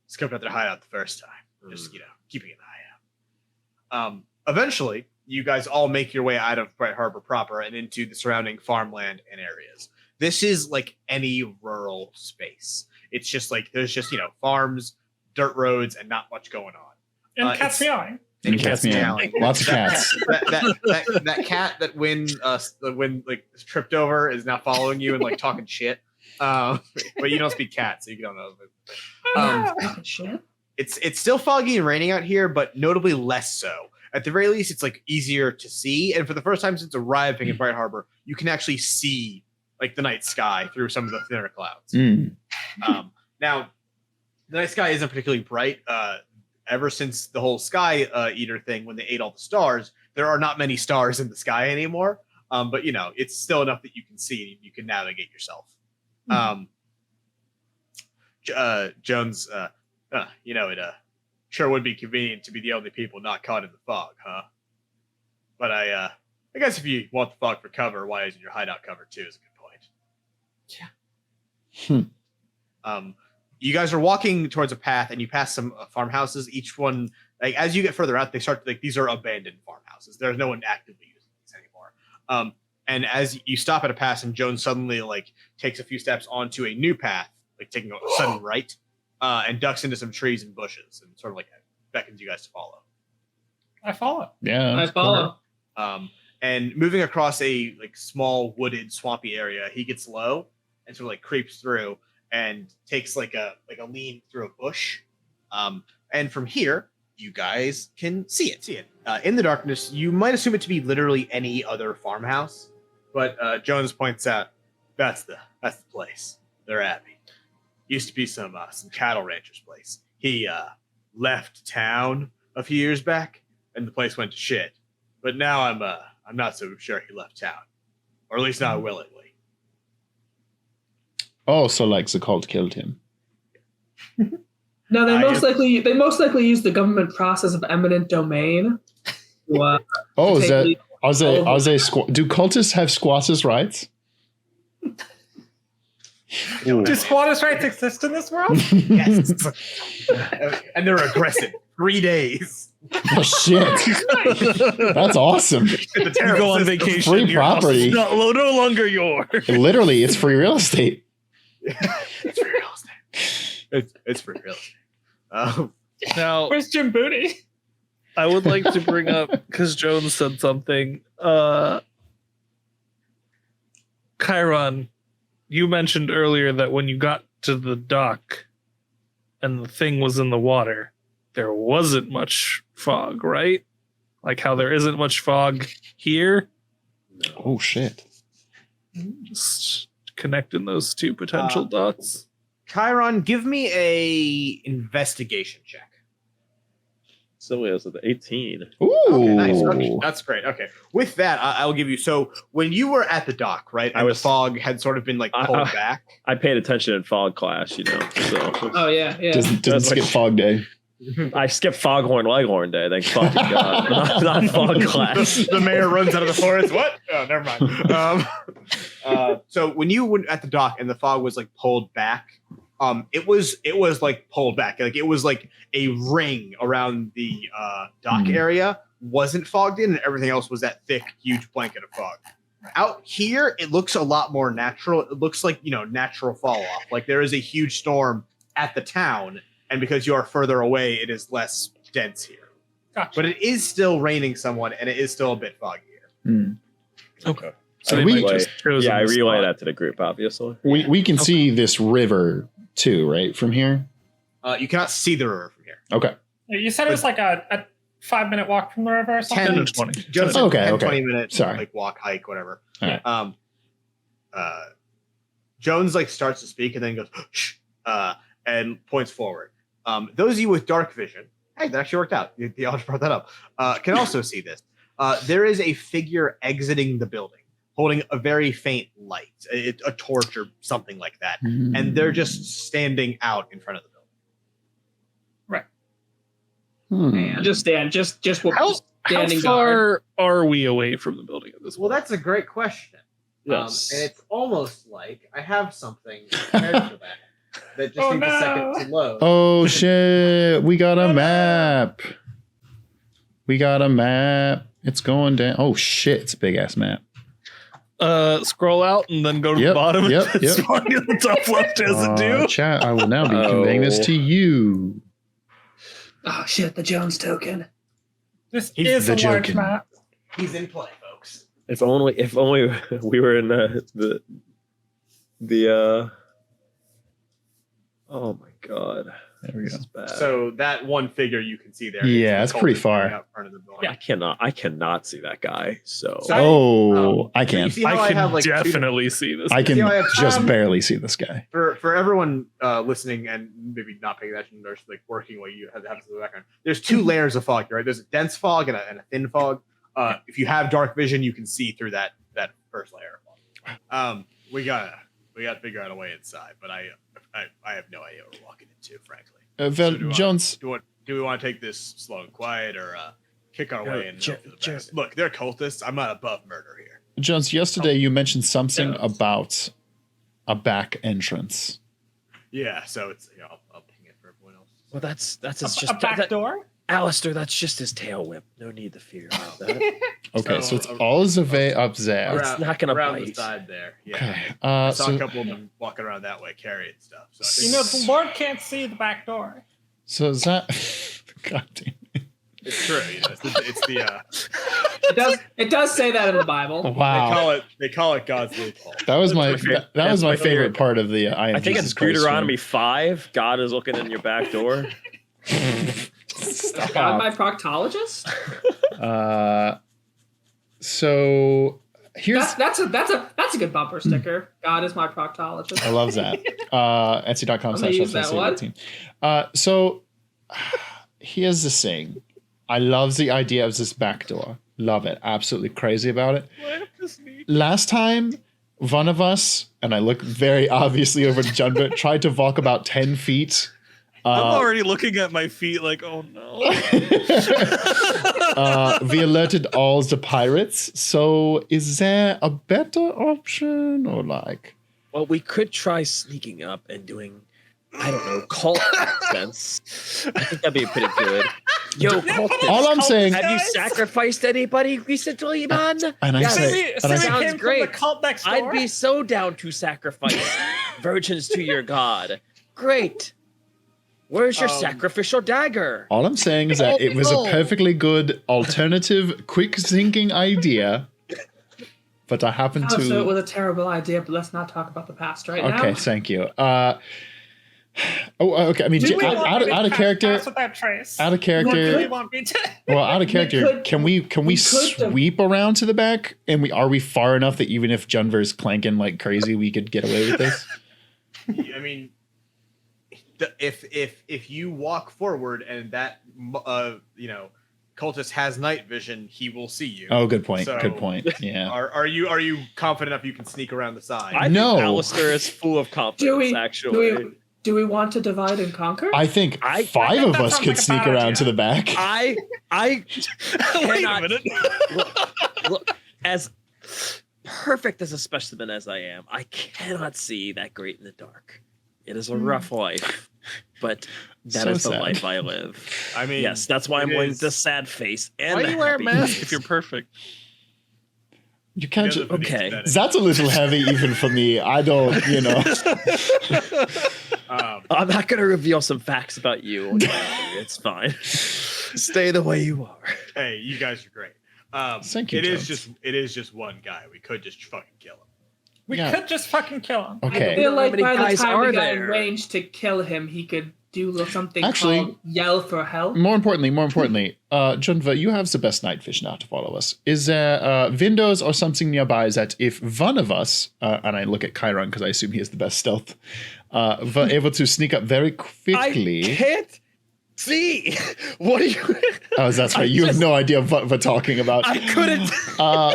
scoped out their hideout the first time. Just keeping an eye out. Eventually, you guys all make your way out of Bright Harbor proper and into the surrounding farmland and areas. This is like any rural space. It's just like there's just farms, dirt roads, and not much going on. And cats meowing. And cats meowing. Lots of cats. That cat that when like tripped over is now following you and like talking shit. But you don't speak cat, so you don't know. It's still foggy and raining out here, but notably less so. At the very least, it's like easier to see. And for the first time since arriving in Bright Harbor, you can actually see like the night sky through some of the thinner clouds. Now, the night sky isn't particularly bright. Ever since the whole sky eater thing, when they ate all the stars, there are not many stars in the sky anymore. but it's still enough that you can see and you can navigate yourself. Jones, it sure would be convenient to be the only people not caught in the fog, huh? But I guess if you want the fog for cover, why isn't your hideout covered too? Is a good point. Hmm. You guys are walking towards a path, and you pass some farmhouses. Each one, like as you get further out, they start to these are abandoned farmhouses. There's no one actively using these anymore. And as you stop at a pass, and Jones suddenly takes a few steps onto a new path, taking a sudden right, and ducks into some trees and bushes, and sort of beckons you guys to follow. I follow. Yeah, I follow. And moving across a small wooded swampy area, he gets low and sort of creeps through and takes a lean through a bush. And from here, you guys can see it. In the darkness, you might assume it to be literally any other farmhouse, but Jones points out that's the place. They're abbey. Used to be some cattle rancher's place. He left town a few years back, and the place went to shit. But now I'm not so sure he left town, or at least not willingly. Oh, so the cult killed him. No, they most likely use the government process of eminent domain. To, Oh, to is take that are they do cultists have squatters' rights? Do squatters' rights exist in this world? Yes. And they're aggressive. 3 days. Oh shit! That's awesome. You go on vacation. Free your house property. is no longer yours. Literally, it's free real estate. It's free real estate. It's free real estate. Now, Where's Jim Booty? I would like to bring up, because Jones said something. Chiron, you mentioned earlier that when you got to the dock and the thing was in the water, there wasn't much fog, right? Like how there isn't much fog here. Oh shit! Just connecting those two potential dots. Chiron, give me a investigation check. So it was at 18. Ooh, Okay, nice. Okay, that's great. Okay, with that, I'll give you. So when you were at the dock, right, and the fog had sort of been pulled back. I paid attention in fog class, So Oh yeah. Doesn't skip fog day. I skipped Foghorn Leghorn Day. Thank fucking God. not fog class. The mayor runs out of the forest. What? Oh, never mind. So when you went at the dock and the fog was pulled back, it was pulled back. It was a ring around the dock area wasn't fogged in, and everything else was that thick, huge blanket of fog. Out here, it looks a lot more natural. It looks like natural fall off. There is a huge storm at the town, and because you are further away, it is less dense here. Gotcha. But it is still raining somewhat, and it is still a bit foggy here. Okay. So they we might just chosen I the relay spot. that to the group, obviously. We can see this river too, right, from here? You cannot see the river from here. Okay. You said it was a 5-minute walk from the river or something? 10 to 20. Just Okay, 10, okay. 20 minutes, Sorry. walk, hike, whatever. All right. Jones starts to speak and then goes, shh, and points forward. Those of you with dark vision, hey, that actually worked out. The author brought that up. Can also see this. There is a figure exiting the building, holding a very faint light, a torch or something like that. And they're just standing out in front of the building. Just standing How guard. far are we away from the building at this Well, point? that's a great question. Yes. And it's almost like I have something prepared for that just needs a second to load. Oh shit! We got a map. We got a map. It's going down. Oh shit! It's a big ass map. Scroll out and then go to the Yep, bottom. yep, It's yep. on the top left as it do. Chat. I will now be conveying this to you. Oh shit, the Jones token. This He's is the a large joking. map. He's in play, folks. If only we were in the oh my God. There we This go. is bad. So that one figure you can see there. Yeah, is that's pretty Colton far. standing out front of the building. I cannot see that guy. So Oh, I You can. see how I can have two definitely see this. I can See how I have- just barely see this guy. for everyone listening and maybe not paying attention or working while you have in the background, there's two layers of fog, right? There's a dense fog and a thin fog. If you have dark vision, you can see through that first layer. We gotta figure out a way inside, but I have no idea what we're walking into, frankly. Jones. Do we want to take this slow and quiet, or kick our way in? Look, they're cultists. I'm not above murder here. Jones, yesterday you mentioned something about a back entrance. Yeah, so it's I'll ping it for everyone else. Well, that's just a back door. Alistair, that's just his tail whip. No need to fear about that. Okay, so it's all the way up there. It's not gonna around bite. the side there. Yeah. Okay. I saw a couple of them walking around that way, carrying stuff. So I think The Lord can't see the back door. So is that? God damn it. it's true. It's the It does say that in the Bible. Wow. they call it God's loophole. That was my favorite part of the I am I think Jesus it's Christ Deuteronomy 5. God is looking in your back door. Stop. God, my proctologist. So here's That's a good bumper sticker. God is my proctologist. I love that. Etsy.com I'm gonna use that one. So here's the thing. I love the idea of this back door. Love it. Absolutely crazy about it. Last time, one of us, and I look very obviously over to Junbert, tried to walk about 10 feet. I'm already looking at my feet like, oh no. We alerted all the pirates. So is there a better option or like? Well, we could try sneaking up and doing, I don't know, cult accents. I think that'd be pretty good. Yo, cultists. All I'm saying. Have you sacrificed anybody recently, man? And I say, So we sounds came great. from the cult next door. I'd be so down to sacrifice virgins to your god. Great. Where's your sacrificial dagger? all I'm saying is that it was a perfectly good alternative, quick thinking idea. But I happen to. So it was a terrible idea, but let's not talk about the past right now. Okay, thank you. Okay. I mean, out of character. Pass without trace. Out of character. You want me to? Well, out of character. Can we sweep around to the back? And are we far enough that even if Junver's clanking like crazy, we could get away with this? I mean, if you walk forward and that cultist has night vision, he will see you. Oh, good point. So, Good point. Yeah. Are you confident enough you can sneak around the side? I think Alistair is full of confidence, actually. Do we want to divide and conquer? I think five of us could sneak around to the back. I Wait a minute. look, as perfect as a specimen as I am, I cannot see that great in the dark. It is a rough life, but that is the sad. life I live. I mean, yes, that's why I'm wearing the sad face and Why the do you wear a happy mask face. if you're perfect? You can't just. Okay. That's a little heavy even for me. I don't, I'm not going to reveal some facts about you. It's fine. Stay the way you are. Hey, you guys are great. Thank you, It is Jones. just one guy. We could just fucking kill him. We could just fucking kill him. Okay. I feel like many by the guys time are we got in there? range to kill him, he could do something Actually- called yell for help. More importantly, Junva, you have the best night vision now to follow us. Is there windows or something nearby that if one of us, and I look at Chiron because I assume he has the best stealth, were able to sneak up very quickly? I can't see. What are you? Oh, that's right. You have no idea what we're talking about. I couldn't.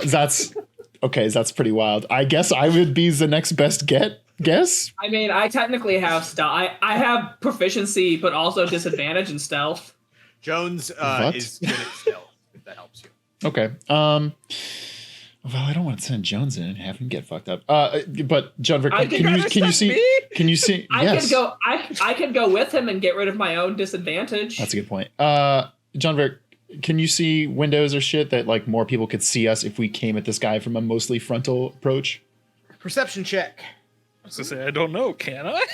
That's okay. That's pretty wild. I guess I would be the next best guess. I mean, I technically have stealth. I have proficiency, but also disadvantage in stealth. Jones What? is good at stealth, if that helps you. Okay. Well, I don't want to send Jones in and have him get fucked up. But John, can you see? Can you see? Yes. I could go with him and get rid of my own disadvantage. That's a good point. John, can you see windows or shit that like more people could see us if we came at this guy from a mostly frontal approach? Perception check. I was gonna say, I don't know, can I?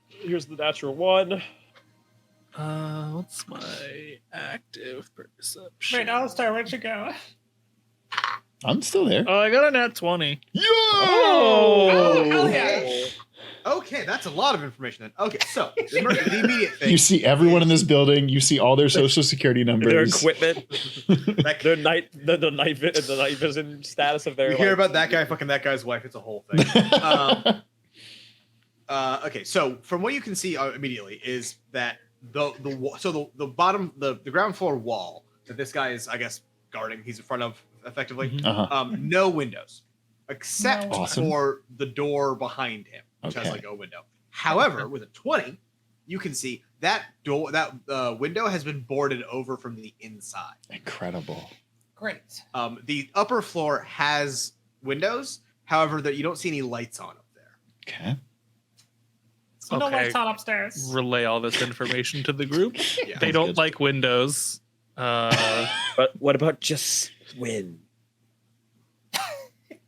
Here's the natural one. What's my active perception? Wait, Alistair, where'd you go? I'm still there. Oh, I got a nat 20. Yo! Oh, hell yeah. Okay, that's a lot of information then. Okay, so the immediate thing. You see everyone in this building. You see all their social security Their numbers. equipment, their night vision status of their. You hear about that guy fucking that guy's wife? It's a whole thing. Okay, so from what you can see immediately is that the bottom the ground floor wall that this guy is, I guess, guarding. He's in front of effectively. Uh-huh. No windows, except Awesome. for the door behind him, which has Okay. like a window. However, with a 20, you can see that door, that window has been boarded over from the inside. Incredible. Great. The upper floor has windows, however, that you don't see any lights on up there. Okay. So no Okay. lights on upstairs. Relay all this information to the group. Yeah. They don't like windows. But what about just wind?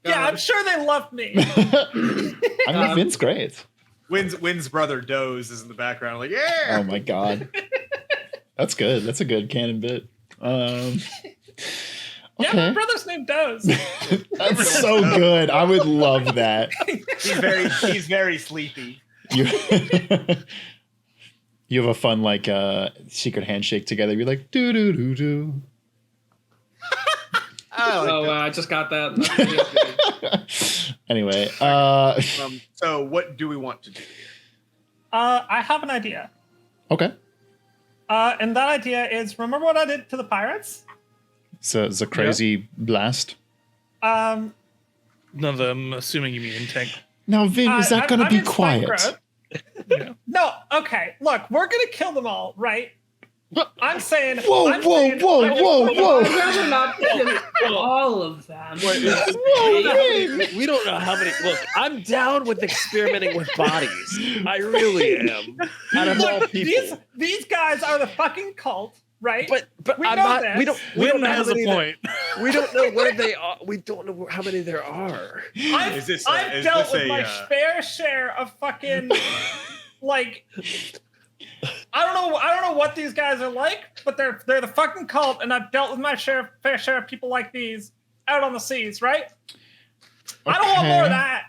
Yeah, I'm sure they love me. I mean, Vin's great. Wynn's brother Doze is in the background, like, yeah. Oh my god. That's good. That's a good canon bit. Yeah, my Okay. brother's named Doze. That's so good. I would love that. He's very sleepy. You, you have a fun like secret handshake together. You're like do do do do. I just got that. Anyway, So what do we want to do? I have an idea. okay. And that idea is, remember what I did to the pirates? So it's a crazy blast. Um, None of them, assuming you mean in tank. Now, Vin, is that going to I'm be in Spike quiet? Road. Yeah. No, okay. Look, we're gonna kill them all, right? I'm saying. Whoa, I'm whoa, saying- whoa, I'm- whoa, whoa. I'd rather not kill all of them. We don't know how many. Look, I'm down with experimenting with bodies. I really am. Out of all Look, people. these guys are the fucking cult, right? But We I'm know not. this. We don't Wynn know how has a many point. We don't know where they are. We don't know how many there are. I've dealt with my fair share of fucking like. I don't know what these guys are like, but they're the fucking cult, and I've dealt with my fair share of people like these out on the seas, right? I don't want more of that.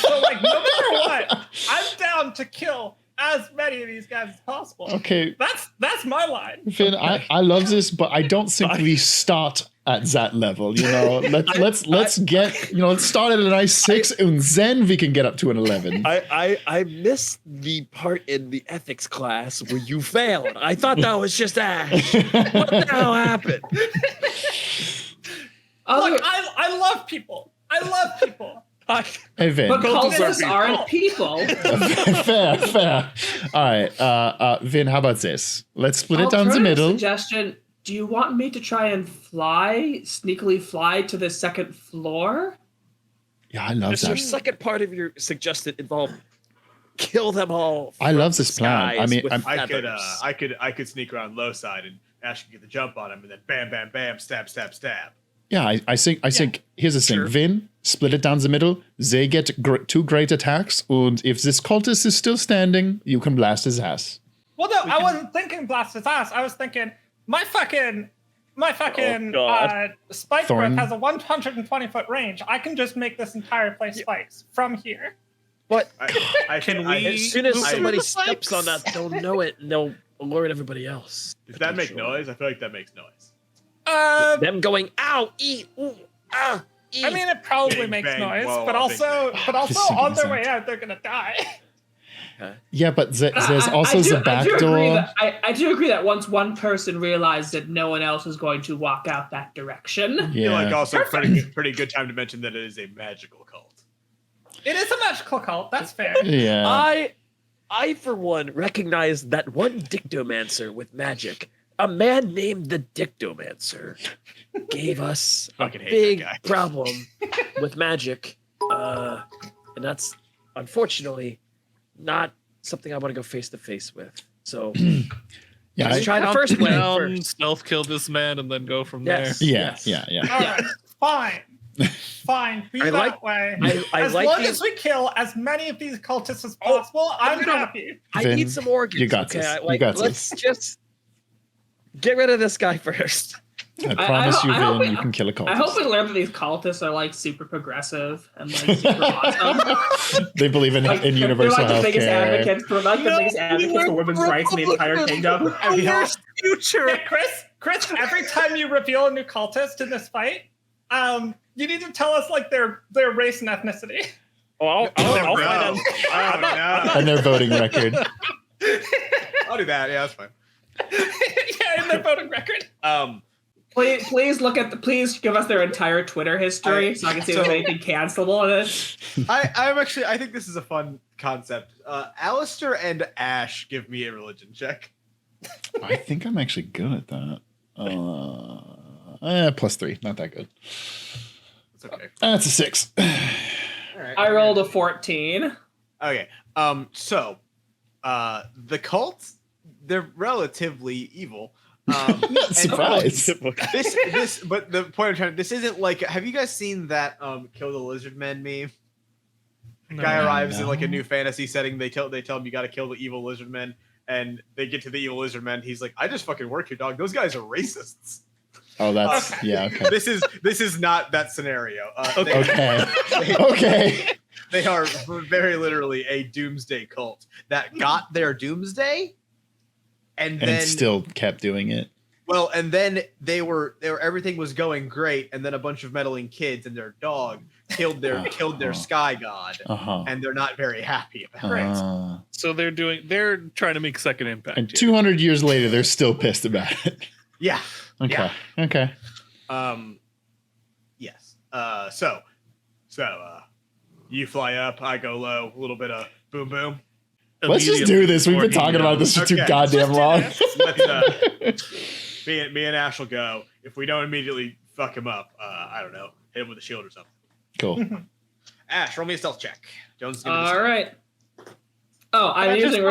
So like, no matter what, I'm down to kill as many of these guys as possible. Okay, That's my line. Vin, I love this, but I don't think we start at that level. You know, let's get let's start at a nice 6, and then we can get up to an 11. I missed the part in the ethics class where you failed. I thought that was just Ash. What the hell happened? Look, I love people. I love people. Hey, Vin. But Cultists are cultists aren't people. fair. All right, Vin, how about this? Let's split it down the middle. Suggestion: do you want me to try and sneakily fly to the second floor? Yeah, I love Does your that. second part of your suggested involve kill them all? I from love this plan. I skies mean, with I feathers? could sneak around low side and Ash could get the jump on him, and then bam, bam, bam, stab, stab, stab. Yeah, I think here's the thing. Sure. Vin, split it down the middle. They get 2 great attacks, and if this cultist is still standing, you can blast his ass. Well, no, I wasn't thinking blast his ass. I was thinking my fucking God. spike Thorn. growth has a 120-foot range. I can just make this entire place spikes from here. But Can we- as soon as Shoot somebody the steps on that, they'll know it and they'll alert everybody else. Does that make noise? I feel like that makes noise. Them going, ow, eat, ooh, ah, eat. I mean, it probably Bang, makes bang, noise, whoa, but big also Just on their thinking way out, they're gonna die. Yeah, but there's also the back agree door. that- I do agree that once one person realized that no one else was going to walk out that direction. I feel like Yeah, also pretty good time to mention that it is a magical cult. It is a magical cult. That's fair. yeah. I for one recognize that one dictomancer with magic, a man named the Dictomancer, gave us a Fucking hate big that guy. problem with magic, and that's unfortunately not something I want to go face to face with. So Yeah, let's try the first way Down, first. stealth kill this man, and then go from Yes. yeah. All right, fine. Be I that like- way. I As like long the- as we kill as many of these cultists as possible, I'm gonna- happy. I Vin, need some organs. you got okay? this. I- You got let's just get rid of this guy first. I promise I you, hope Vin, we- you can kill a cultist. I hope we learn that these cultists are like super progressive and like super awesome. They believe in, Like, in universal they're like the biggest healthcare. advocates for women's rights in the entire kingdom. Future. Hey, Chris, every time you reveal a new cultist in this fight, you need to tell us like their race and ethnicity. Oh, I'll find out. And their voting record. I'll do that. Yeah, that's fine. Yeah, in their voting record. Please please give us their entire Twitter history so I can see if there's anything cancelable in it. I think this is a fun concept. Alistair and Ash give me a religion check. I think I'm actually good at that. +3, not that good. It's okay. That's a 6. All right. I rolled a 14. Okay. So, the cults, they're relatively evil. Not surprised. But the point I'm trying. This isn't like. Have you guys seen that "Kill the Lizard Men" meme? Guy arrives in like a new fantasy setting. They tell him you got to kill the evil lizard men, and they get to the evil lizard men. He's like, I just fucking work here, dog. Those guys are racists. Oh, that's yeah. Okay. This is not that scenario. Okay. They are very literally a doomsday cult that got their doomsday, and then still kept doing it. Well, and then they were everything was going great, and then a bunch of meddling kids and their dog killed their sky god, and they're not very happy about it. So they're trying to make second impact. And 200 years later, they're still pissed about it. Yeah. Okay. Yeah. Okay. Yes. So you fly up, I go low, a little bit of boom boom. Let's just do this. We've been talking about this for too goddamn long. Me and Ash will go. If we don't immediately fuck him up, I don't know, hit him with a shield or something. Cool. Ash, roll me a stealth check. Jones is All right. Oh, I'm using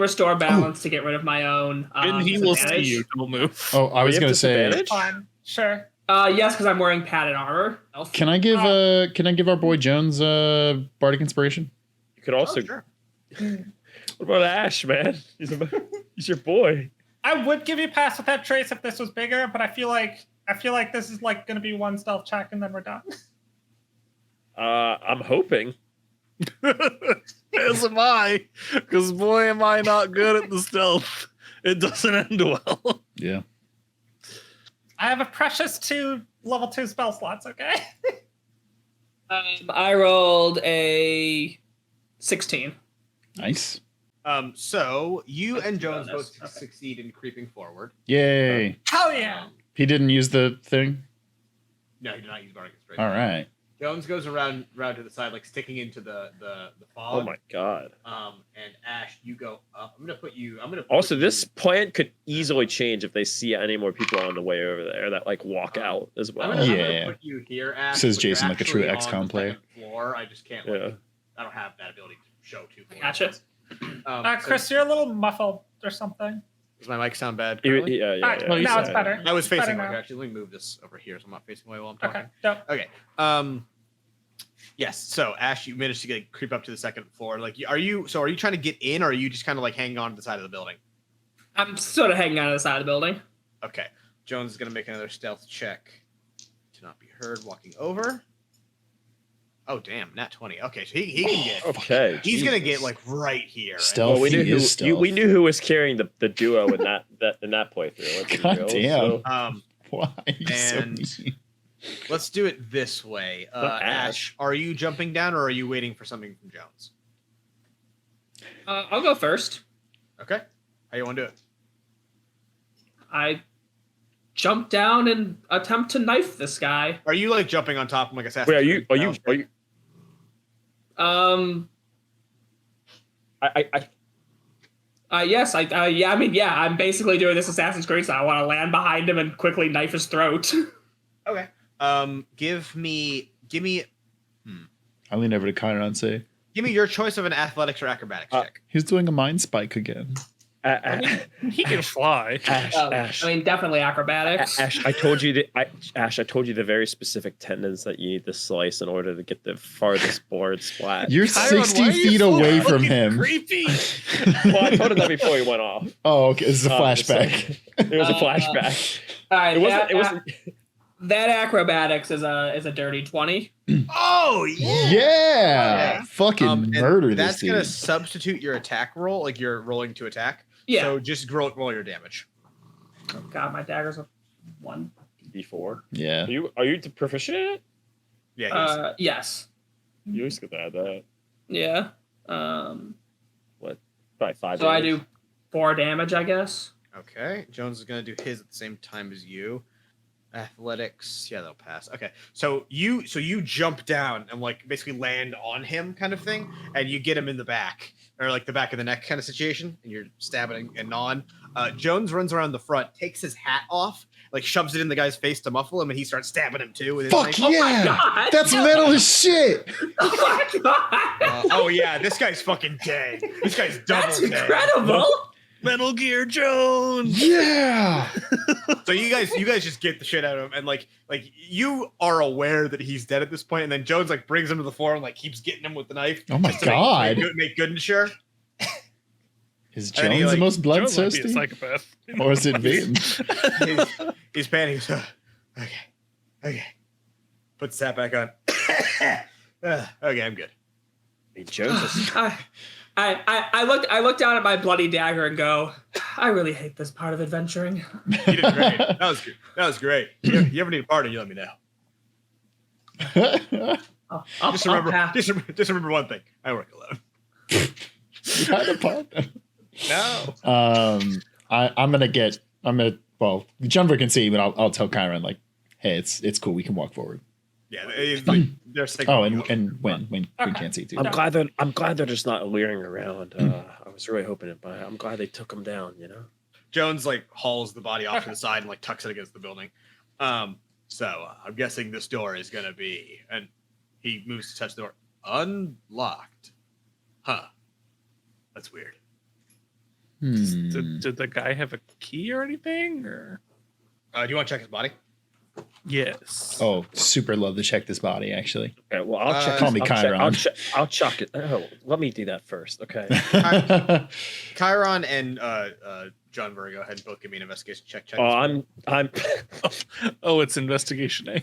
restore balance to get rid of my own. And he will see you. Don't move. Oh, I was gonna say. Fine. Sure. Yes, because I'm wearing padded armor. Can I give our boy Jones bardic inspiration? You could also. Sure. What about Ash, man? He's your boy. I would give you pass with that trace if this was bigger, but I feel like this is like going to be one stealth check and then we're done. I'm hoping. As am I, because boy, am I not good at the stealth. It doesn't end well. Yeah. I have a precious 2 level 2 spell slots. Okay. I rolled a 16. Nice. So you and Jones both succeed in creeping forward. Yay. Hell yeah. He didn't use the thing? No, he did not use bardic inspiration. All right. Jones goes around to the side, like sticking into the fog. Oh my god. And Ash, you go up. I'm gonna put Also, this plan could easily change if they see any more people on the way over there that like walk out as well. I'm gonna put you here, Ash. Says but you're Jason like a true actually on XCOM the player. second floor. I just can't. Yeah. I don't have that ability to show 2 floors. Gotcha. Chris, you're a little muffled or something. Does my mic sound bad? Yeah. Now it's better. I was facing better away. now. Actually, let me move this over here so I'm not facing away while I'm talking. Okay. Dope. Okay. Yes. So Ash, you managed to creep up to the second floor. Like, are you trying to get in, or are you just kind of like hanging on to the side of the building? I'm sort of hanging on to the side of the building. Okay. Jones is gonna make another stealth check to not be heard walking over. Oh damn, nat 20. Okay, so he can get. Okay. He's gonna get like right here. Stealth. Well, we knew stealth. we knew who was carrying the duo in that playthrough. Let's be God real. damn. So, Why are you so and- mean? Let's do it this way. Ash, are you jumping down, or are you waiting for something from Jones? I'll go first. Okay. How you want to do it? I jump down and attempt to knife this guy. Are you like jumping on top of like Assassin's wait, are you? Yes, I'm basically doing this Assassin's Creed style. I want to land behind him and quickly knife his throat. Okay. Give me. I lean over to Kyron and say, Give me your choice of an athletics or acrobatics check. he's doing a mind spike again. He can fly. Ash. I mean, definitely acrobatics. Ash, I told you the very specific tendons that you need to slice in order to get the farthest board splat. You're Kyron, 60 why are you feet so away from fucking him. Creepy. Well, I told him that before he went off. Oh, okay. This is a flashback. It was a flashback. All right, It wasn't. that acrobatics is a dirty 20. Oh yeah. Yeah. Fucking And murder this That's gonna dude. substitute your attack roll, like you're rolling to attack. Yeah. So just roll your damage. Oh god, my dagger's a 1. D4. Yeah. Are you proficient in it? Yeah. Yes. You always get to add that. Yeah. What? Probably 5. So I do 4 damage, I guess. Okay, Jones is gonna do his at the same time as you. Athletics, yeah, they'll pass. Okay, so you jump down and like basically land on him, kind of thing, and you get him in the back or like the back of the neck kind of situation, and you're stabbing and gnawing. Jones runs around the front, takes his hat off, like shoves it in the guy's face to muffle him, and he starts stabbing him too. With his Fuck knife. yeah! God. That's metal as shit! Oh my god! Oh yeah, this guy's fucking dead. This guy's double That's dead. incredible! Metal Gear Jones. Yeah! So you guys just get the shit out of him, and like you are aware that he's dead at this point, and then Jones like brings him to the floor and like keeps getting him with the knife. Oh my just to god. make good and sure. Is And he, Jones the like, most Jones might be a bloodthirsty? psychopath. Or is it Vin? He's panicking. Okay. Puts the hat back on. Okay, I'm good. I mean, Jones is I look down at my bloody dagger and go, I really hate this part of adventuring. You did great. That was good. That was great. You ever need a partner, you let me know. I'll Just remember pass. just remember one thing. I work alone. You had a partner. No. Well, Jumper can see, but I'll tell Kyron, like, hey, it's cool. We can walk forward. Yeah, they're sticking. Oh, and when we can't see too. I'm glad they're just not leering around. I was really hoping it, but I'm glad they took him down. You know. Jones like hauls the body off to the side and like tucks it against the building. So I'm guessing this door is gonna be, and he moves to touch the door. Unlocked. Huh. That's weird. Did the guy have a key or anything? Or Do you want to check his body? yes. Oh, super love to check this body, actually. Okay, well, I'll check. Call me Chiron. I'll chuck it. Oh, let me do that first. Okay. Chiron and John Burr, go ahead and both give me an investigation check. Oh, I'm. Oh, it's investigation, eh?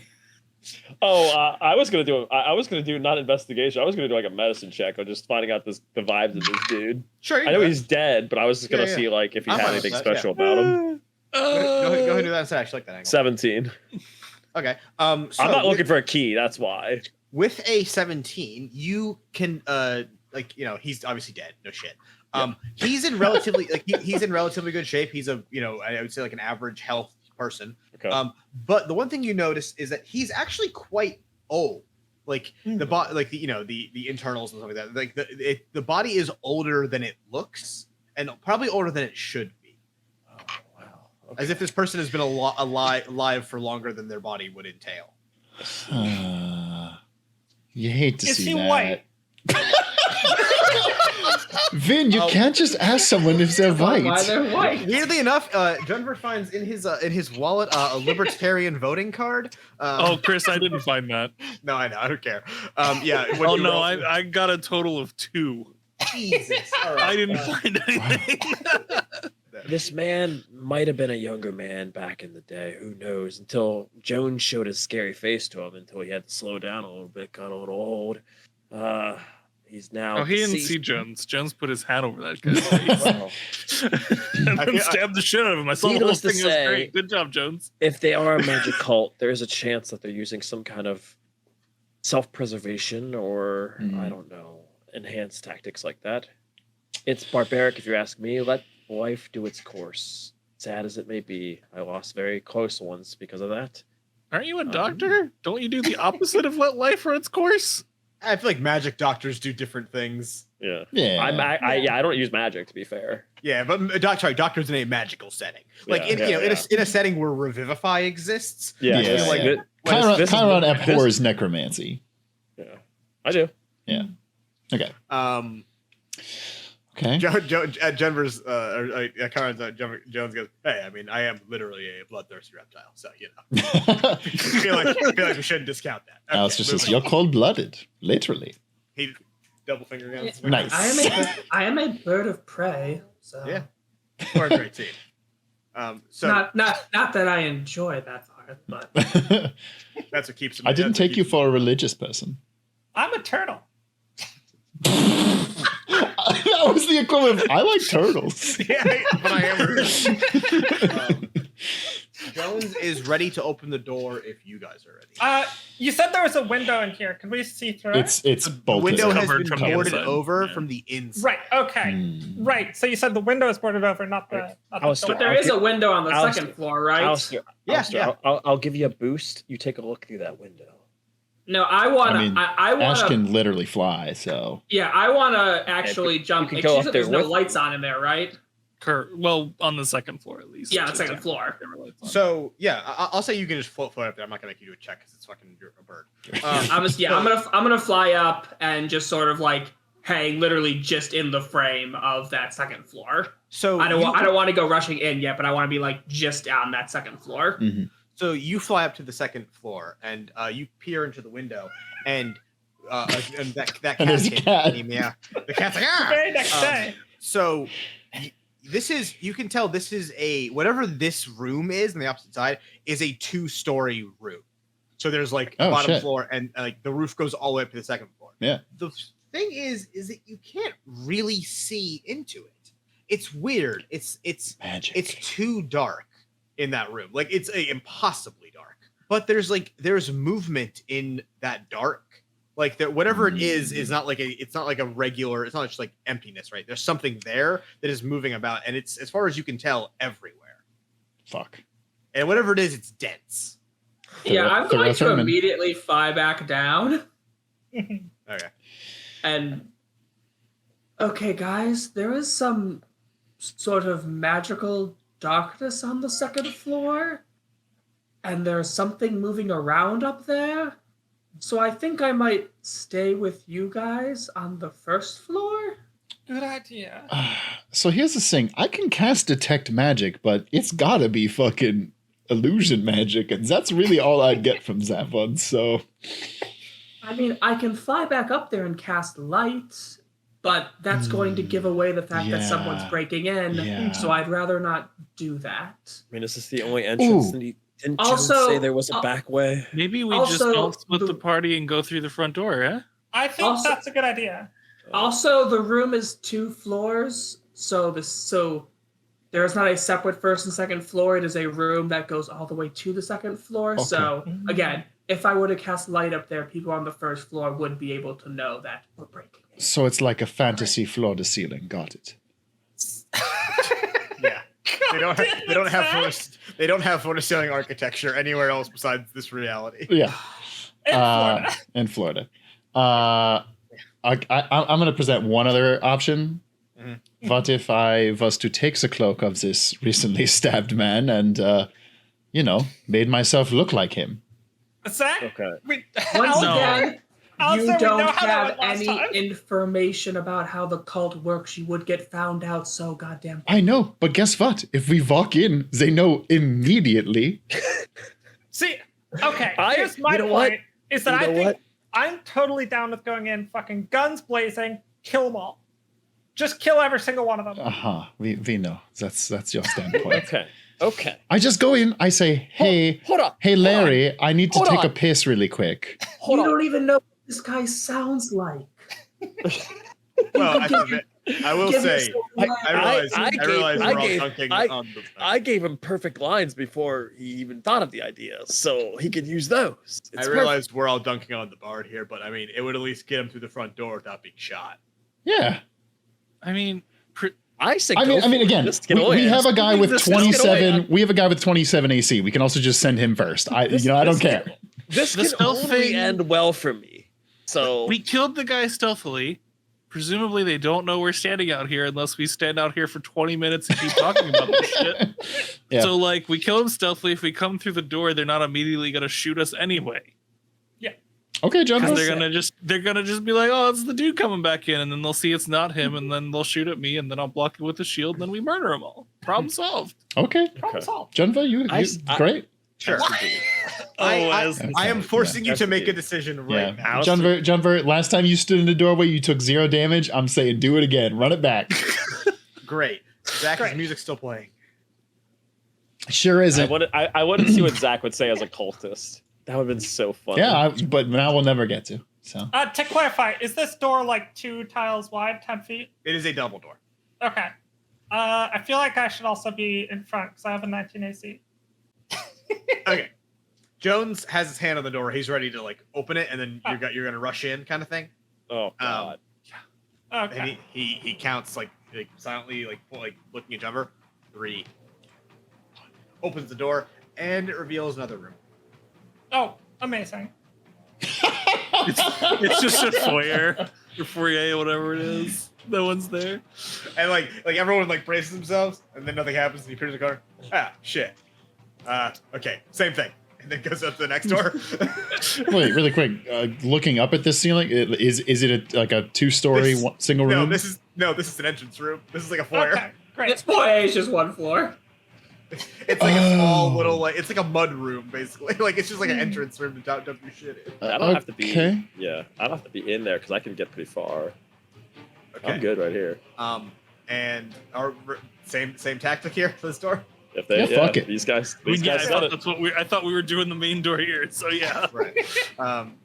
I was gonna do not investigation. I was gonna do like a medicine check on just finding out the vibes of this dude. Sure. I know he's dead, but I was just gonna Yeah. see like if he I'm had fine with anything that, special about him. Go ahead and do that instead. I actually like that angle. 17. Okay. So I'm not looking for a key. That's why. with a 17, you can he's obviously dead. No shit. He's in relatively he's in relatively good shape. He's I would say like an average health person. Okay. But the one thing you notice is that he's actually quite old. Like the body, like the internals and stuff like that. Like the body is older than it looks, and probably older than it should be. Oh wow! Okay. As if this person has been alive for longer than their body would entail. You hate to Is see he that. white? Vin, you can't just ask someone if they're Why white. they're white? Weirdly enough, Denver finds in his wallet a libertarian voting card. Oh, Chris, I didn't find that. No, I know, I don't care. Yeah. Oh no, I got a total of 2. Jesus. All I right. didn't find anything. This man might have been a younger man back in the day. Who knows? Until Jones showed his scary face to him, until he had to slow down a little bit, got a little old. He's now. Oh, he didn't deceased. see Jones. Jones put his hat over that guy's face Well, and then stabbed the shit out of him. I saw the whole Needless to thing. It was say- great. Good job, Jones. if they are a magic cult, there is a chance that they're using some kind of self-preservation or I don't know, enhanced tactics like that. It's barbaric, if you ask me. Let life do its course. Sad as it may be, I lost very close ones because of that. Aren't you a doctor? Don't you do the opposite of let life run its course? I feel like magic doctors do different things. Yeah. Yeah. I don't use magic, to be fair. Yeah, but doctors in a magical setting, like Yeah, in a setting where revivify exists. Yeah. Yeah, this- like thi- Chiron, this is- Chiron abhors necromancy. Yeah, I do. Okay. Okay. Okay. Denver's Chiron's Jones goes, hey, I mean, I am literally a bloodthirsty reptile, so I feel like we shouldn't discount that. Okay, Alistair says, moving you're on. cold-blooded. Literally. He double finger guns. Nice. I am a bird of prey. So Yeah. We're a great team. So not that I enjoy that part, but that's what keeps him. I didn't take you for a religious person. I'm a turtle. That was the equivalent of, I like turtles. Yeah, but I am. Jones is ready to open the door if you guys are ready. You said there was a window in here. Can we see through it? It's The bolted. window has covered been from the boarded inside. over Yeah. from the inside. Right. Okay. Right. So you said the window is boarded over, not the Alistair, door. But there is a window on the Alistair, second floor, right? Alistair, Yeah, Alistair, I'll give you a boost. You take a look through that window. No, I want to. I mean, I want Ash to. can literally fly, so Yeah, I want to actually you jump. can Excuse go me, up there there's no with lights on in there, right? Well, on the second floor at least. Yeah, the second floor. So yeah, I'll say you can just float up there. I'm not gonna make you do a check because it's fucking you're a bird. I'm gonna fly up and just sort of like hang literally just in the frame of that second floor. So I don't want to go rushing in yet, but I want to be like just on that second floor. Mhm. So you fly up to the second floor and you peer into the window and that cat And there's a came cat. to me, yeah. The cat's like The very next day. So you can tell this is whatever this room is on the opposite side is a 2-story room. So there's like Oh, bottom shit. floor and like the roof goes all the way up to the second floor. Yeah. The thing is that you can't really see into it. It's weird. It's magic. it's too dark in that room. Like it's impossibly dark. But there's movement in that dark. Like that whatever it is not like it's not a regular, it's not just like emptiness, right? There's something there that is moving about, and it's, as far as you can tell, everywhere. Fuck. And whatever it is, it's dense. Yeah, I'm going to Thurman. immediately fly back down. Okay. And okay, guys, there is some sort of magical darkness on the second floor, and there's something moving around up there. So I think I might stay with you guys on the first floor. Good idea. So here's the thing. I can cast detect magic, but it's gotta be fucking illusion magic, and that's really all I'd get from that one. So I mean, I can fly back up there and cast light, but that's going to give away the fact that someone's yeah. breaking in. Yeah. So I'd rather not do that. I mean, is this the only entrance? Ooh. And didn't Also- Jones say there was a back way? Maybe we just Also, all split the- the party and go through the front door, eh? I think Also- that's a good idea. Also, the room is 2 floors, so there is not a separate first and second floor. It is a room that goes all the way to the second floor. Okay. So again, if I were to cast light up there, people on the first floor would be able to know that we're breaking in. So it's like a fantasy floor to ceiling. Got it. Yeah. They don't have floor to ceiling architecture anywhere else besides this reality. Yeah. In Florida. In Florida. I'm going to present one other option. Mhm. What if I was to take the cloak of this recently stabbed man and, made myself look like him? Zach? Okay. Once No. again, Alistair, you we don't know how that have went last any time. information about how the cult works. You would get found out so goddamn. I know, but guess what? If we walk in, they know immediately. See, okay, I- here's my you know point, what? is that You I know think what? I'm totally down with going in, fucking guns blazing, kill them all. Just kill every single one of them. Uh-huh. We know. That's your standpoint. Okay. I just go in, I say, hey, Hold up. hey Larry, I need to Hold take on. a piss really quick. Hold You on. don't even know what this guy sounds like. Well, I will Give say, yourself I realize we're all gave- dunking I- on the. I gave him perfect lines before he even thought of the idea, so he could use those. I realize we're all dunking on the bard here, but I mean, it would at least get him through the front door without being shot. Yeah. I mean, I say. I mean, again, we have a guy with Just get away. 27. We have a guy with 27 AC. We can also just send him first. I don't care. This The can stealth only thing- end well for me. So we killed the guy stealthily. Presumably, they don't know we're standing out here unless we stand out here for 20 minutes and keep talking about this shit. Yeah. So, like, we kill him stealthily. If we come through the door, they're not immediately going to shoot us anyway. Okay, John. Because they're gonna just be like, oh, it's the dude coming back in, and then they'll see it's not him, and then they'll shoot at me, and then I'll block it with a shield, and then we murder them all. Problem solved. Okay. Problem solved. Jennifer, you great. Sure. As- I am forcing you to make a Yeah. decision right now. Yeah. Jennifer, last time you stood in the doorway, you took 0 damage. I'm saying do it again. Run it back. Great. Zach's Great. music's still playing. Sure isn't. I wanted to see what Zach would say as a cultist. That would have been so fun. Yeah, but now we'll never get to. So To clarify, is this door like 2 tiles wide, 10 feet? It is a double door. Okay. I feel like I should also be in front because I have a 19 AC. Okay. Jones has his hand on the door. He's ready to like open it, and then you're gonna rush in, kind of thing. Oh God. Okay. And he counts like silently, like looking at Jumper. 3. Opens the door, and it reveals another room. Oh, amazing. It's just a foyer or foyer, whatever it is. No one's there. And like everyone like braces themselves, and then nothing happens, and he appears in the car. Ah, shit. Okay, same thing. And then goes up to the next door. Wait, really quick. Looking up at this ceiling, is it like a 2-story single room? No, this is an entrance room. This is like a foyer. Okay, great. This foyer is just 1 floor. It's like a small little like it's like a mud room basically. Like it's just like an entrance room to dump your shit in. I don't have to be. Yeah, I don't have to be in there because I can get pretty far. Okay. I'm good right here. And our same tactic here for this door. If they, fuck it. These guys I said thought it. that's what I thought we were doing the main door here. So yeah. Right.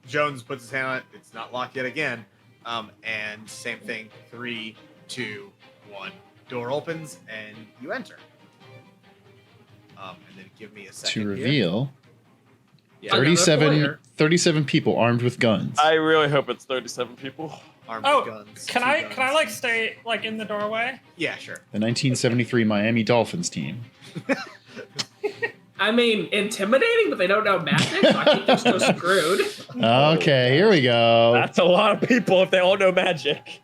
Jones puts his hand on it. It's not locked yet again. And same thing. 3, 2, 1. Door opens and you enter. And then give me a second To here. reveal Yeah. 37 people armed with guns. I really hope it's 37 people. Armed Oh, with guns. Can 2 I guns. like stay like in the doorway? Yeah, sure. The 1973 Miami Dolphins team. I mean, intimidating, but they don't know magic, so I think they're still screwed. Okay, here we go. That's a lot of people if they all know magic.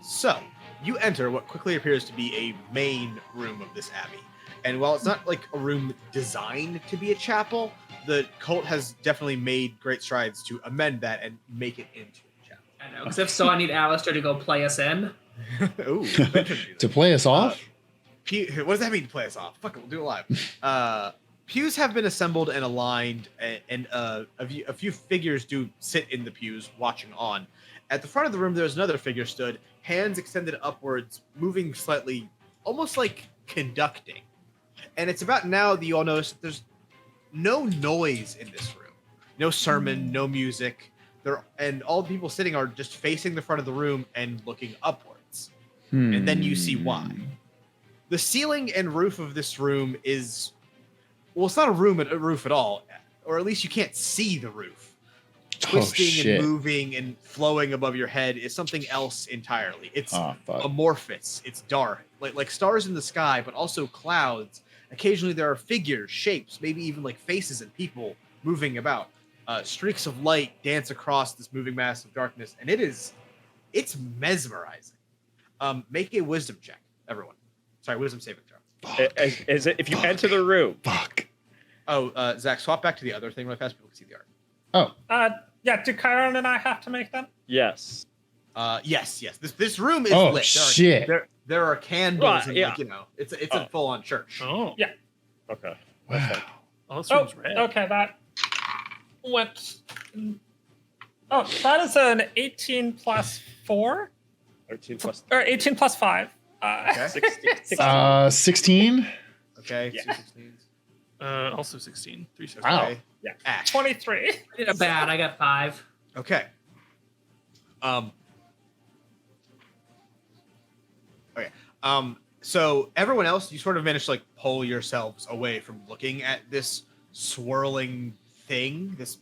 So you enter what quickly appears to be a main room of this abbey. And while it's not like a room designed to be a chapel, the cult has definitely made great strides to amend that and make it into a chapel. I know, because if so, I need Alistair to go play us in. Ooh, To play us off? what does that mean to play us off? Fuck it, we'll do it live. Pews have been assembled and aligned, and a few figures do sit in the pews watching on. At the front of the room, there's another figure stood, hands extended upwards, moving slightly, almost like conducting. And it's about now that you all notice that there's no noise in this room. No sermon, no music. And all the people sitting are just facing the front of the room and looking upwards. And then you see why. The ceiling and roof of this room is... Well, it's not a roof at all. Or at least you can't see the roof. Twisting and moving and flowing above your head is something else entirely. It's amorphous. It's dark. Like stars in the sky, but also clouds. Occasionally there are figures, shapes, maybe even like faces and people moving about. Streaks of light dance across this moving mass of darkness, and it's mesmerizing. Make a wisdom check, everyone. Sorry, wisdom saving throw. Is it if you enter the room? Fuck. Oh, Zach, swap back to the other thing really fast. People can see the art. Oh. Yeah. Do Chiron and I have to make them? Yes. Yes. This room is Oh, lit. shit. There are candles, and yeah. it's a full on church. Oh. Yeah. Okay. Wow. Oh, this room's red. Okay, that went. Oh, that is an 18 plus 4 13 plus or 18 plus 5. Okay. 16. 16? Okay. Yeah. 2 16s. Also 16. 3 16. Wow. Okay. Yeah. Ash. 23. I did a bad. I got 5. Okay. Okay. So everyone else, you sort of managed to like pull yourselves away from looking at this swirling thing, this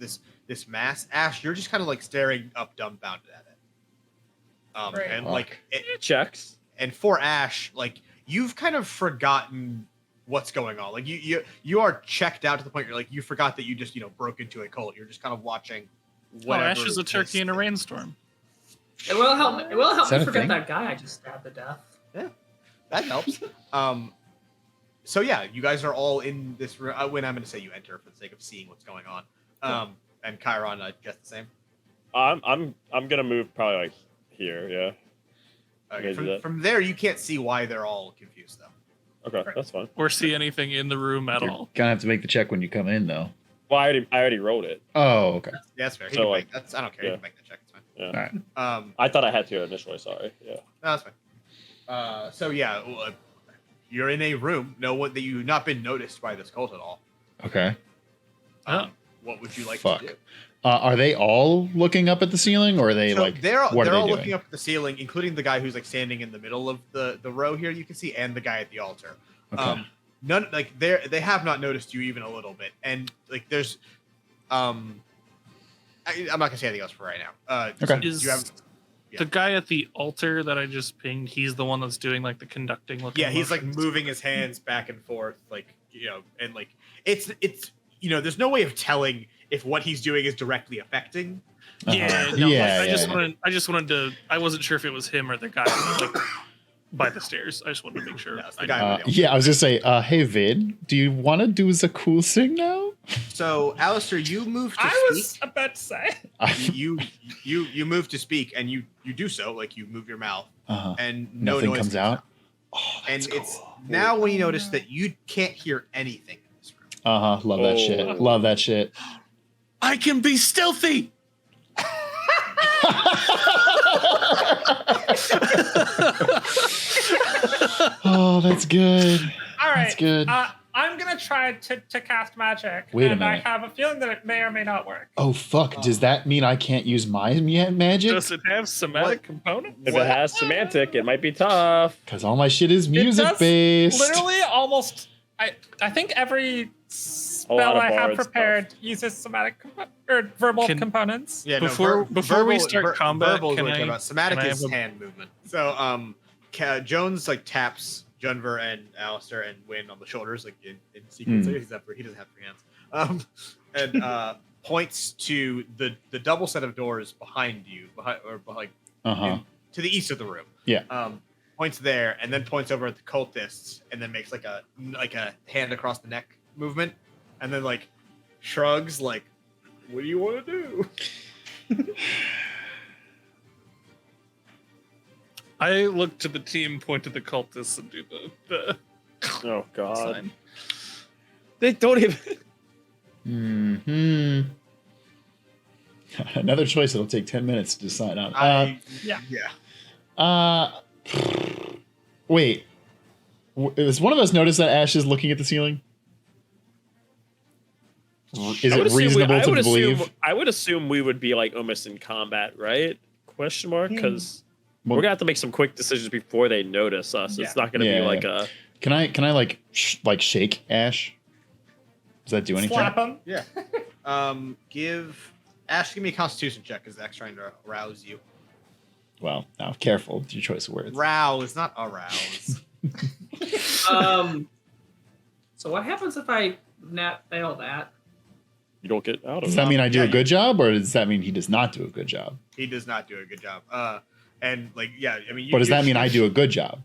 mass. Ash, you're just kind of like staring up, dumbfounded at it. Right. And like It checks. and for Ash, like you've kind of forgotten what's going on. Like you are checked out to the point you're like you forgot that you just broke into a cult. You're just kind of watching. Whatever Ash is a turkey in a rainstorm. It will help. It will help Is that me a forget thing? that guy I just stabbed to death. Yeah, that helps. So yeah, you guys are all in this room. When I'm going to say you enter for the sake of seeing what's going on. And Chiron, just the same. I'm gonna move probably like here. Yeah. Okay, do that. from there, you can't see why they're all confused though. Okay, that's fine. Or see anything in the room at You're all. gonna have to make the check when you come in, though. Well, I already rolled it. Oh, okay. Yeah, that's fair. So, like, I don't care. You yeah. can make the check. It's fine. Yeah. All right. I thought I had to initially. Sorry. Yeah. No, that's fine. So yeah, you're in a room. No one that you've not been noticed by this cult at all. Okay. What would you like Fuck. to do? Are they all looking up at the ceiling, or are they So like? they're what are all they doing? looking up at the ceiling, including the guy who's like standing in the middle of the row here. You can see, and the guy at the altar. Okay. none like they have not noticed you even a little bit, and like there's I'm not gonna say anything else for right now. Okay. You have, The guy at the altar that I just pinged, he's the one that's doing like the conducting looking. yeah, he's like motions. moving his hands back and forth, like and like it's there's no way of telling if what he's doing is directly affecting. Yeah, Uh-huh. no, Yeah, I just yeah. wanted. I just wanted to. I wasn't sure if it was him or the guy like by the stairs. I just wanted to make sure. No, it's the guy. Yeah, I was gonna say, hey Vid, do you want to do the cool thing now? So, Alistair, you move to I was speak. about to say. You move to speak, and you do so, like you move your mouth, Uh-huh. and no Nothing noise comes out. Oh, And that's it's cool. now when you notice that you can't hear anything in this room. Uh-huh. Love that shit. Love that shit. I can be stealthy. Oh, that's good. All right. That's good. I'm gonna try to cast magic. Wait a and minute. I have a feeling that it may or may not work. Oh fuck! Does that mean I can't use my magic? Does it have somatic component? If it has semantic, it might be tough. Because all my shit is It music does based. Literally, almost. I think every lot spell of I have bard prepared stuff. uses somatic or verbal Can- components. Yeah, Before we start combat, verbal is can what I care I- about. Somatic can I is have a- hand movement. So, Jones like taps Junver and Alistair and Wynn on the shoulders, like in sequence. He doesn't have 3 hands. And points to the double set of doors behind you, Uh-huh. to the east of the room. Yeah. Points there, and then points over at the cultists, and then makes like a hand across the neck movement, and then like shrugs, like, "What do you want to do?" I look to the team, point to the cultists, and do the Oh god. sign. They don't even. Hmm. Another choice that'll take 10 minutes to decide on. Yeah. Wait. Does one of us notice that Ash is looking at the ceiling? Is it reasonable to believe? I would assume we would be like almost in combat, right? Question mark? Because Well- we're gonna have to make some quick decisions before they notice us. It's not gonna Yeah, be like yeah. a. Can I like shake Ash? Does that do anything? Slap him. Yeah. Give me a Constitution check because Zach's trying to arouse you. Well, now careful with your choice of words. Rouse, not arouse. So what happens if I fail that? You don't get out of Does it. that mean I do Yeah, a good job, or does that mean he does not do a good job? He does not do a good job. And like, yeah, I mean, But does that mean I do a good job?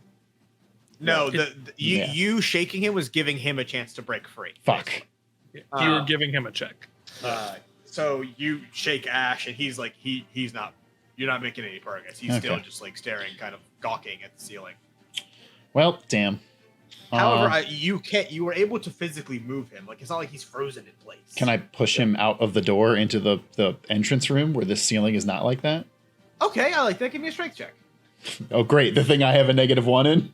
No, Yeah. you shaking him was giving him a chance to break free. Fuck. You were giving him a check. So you shake Ash, and he's like, he's not. You're not making any progress. He's still Okay. just like staring, kind of gawking at the ceiling. Well, damn. However, you were able to physically move him. Like, it's not like he's frozen in place. Can I push him out of the door into the entrance room where the ceiling is not like that? Okay, I like that. Give me a strength check. Oh, great. The thing I have a -1 in?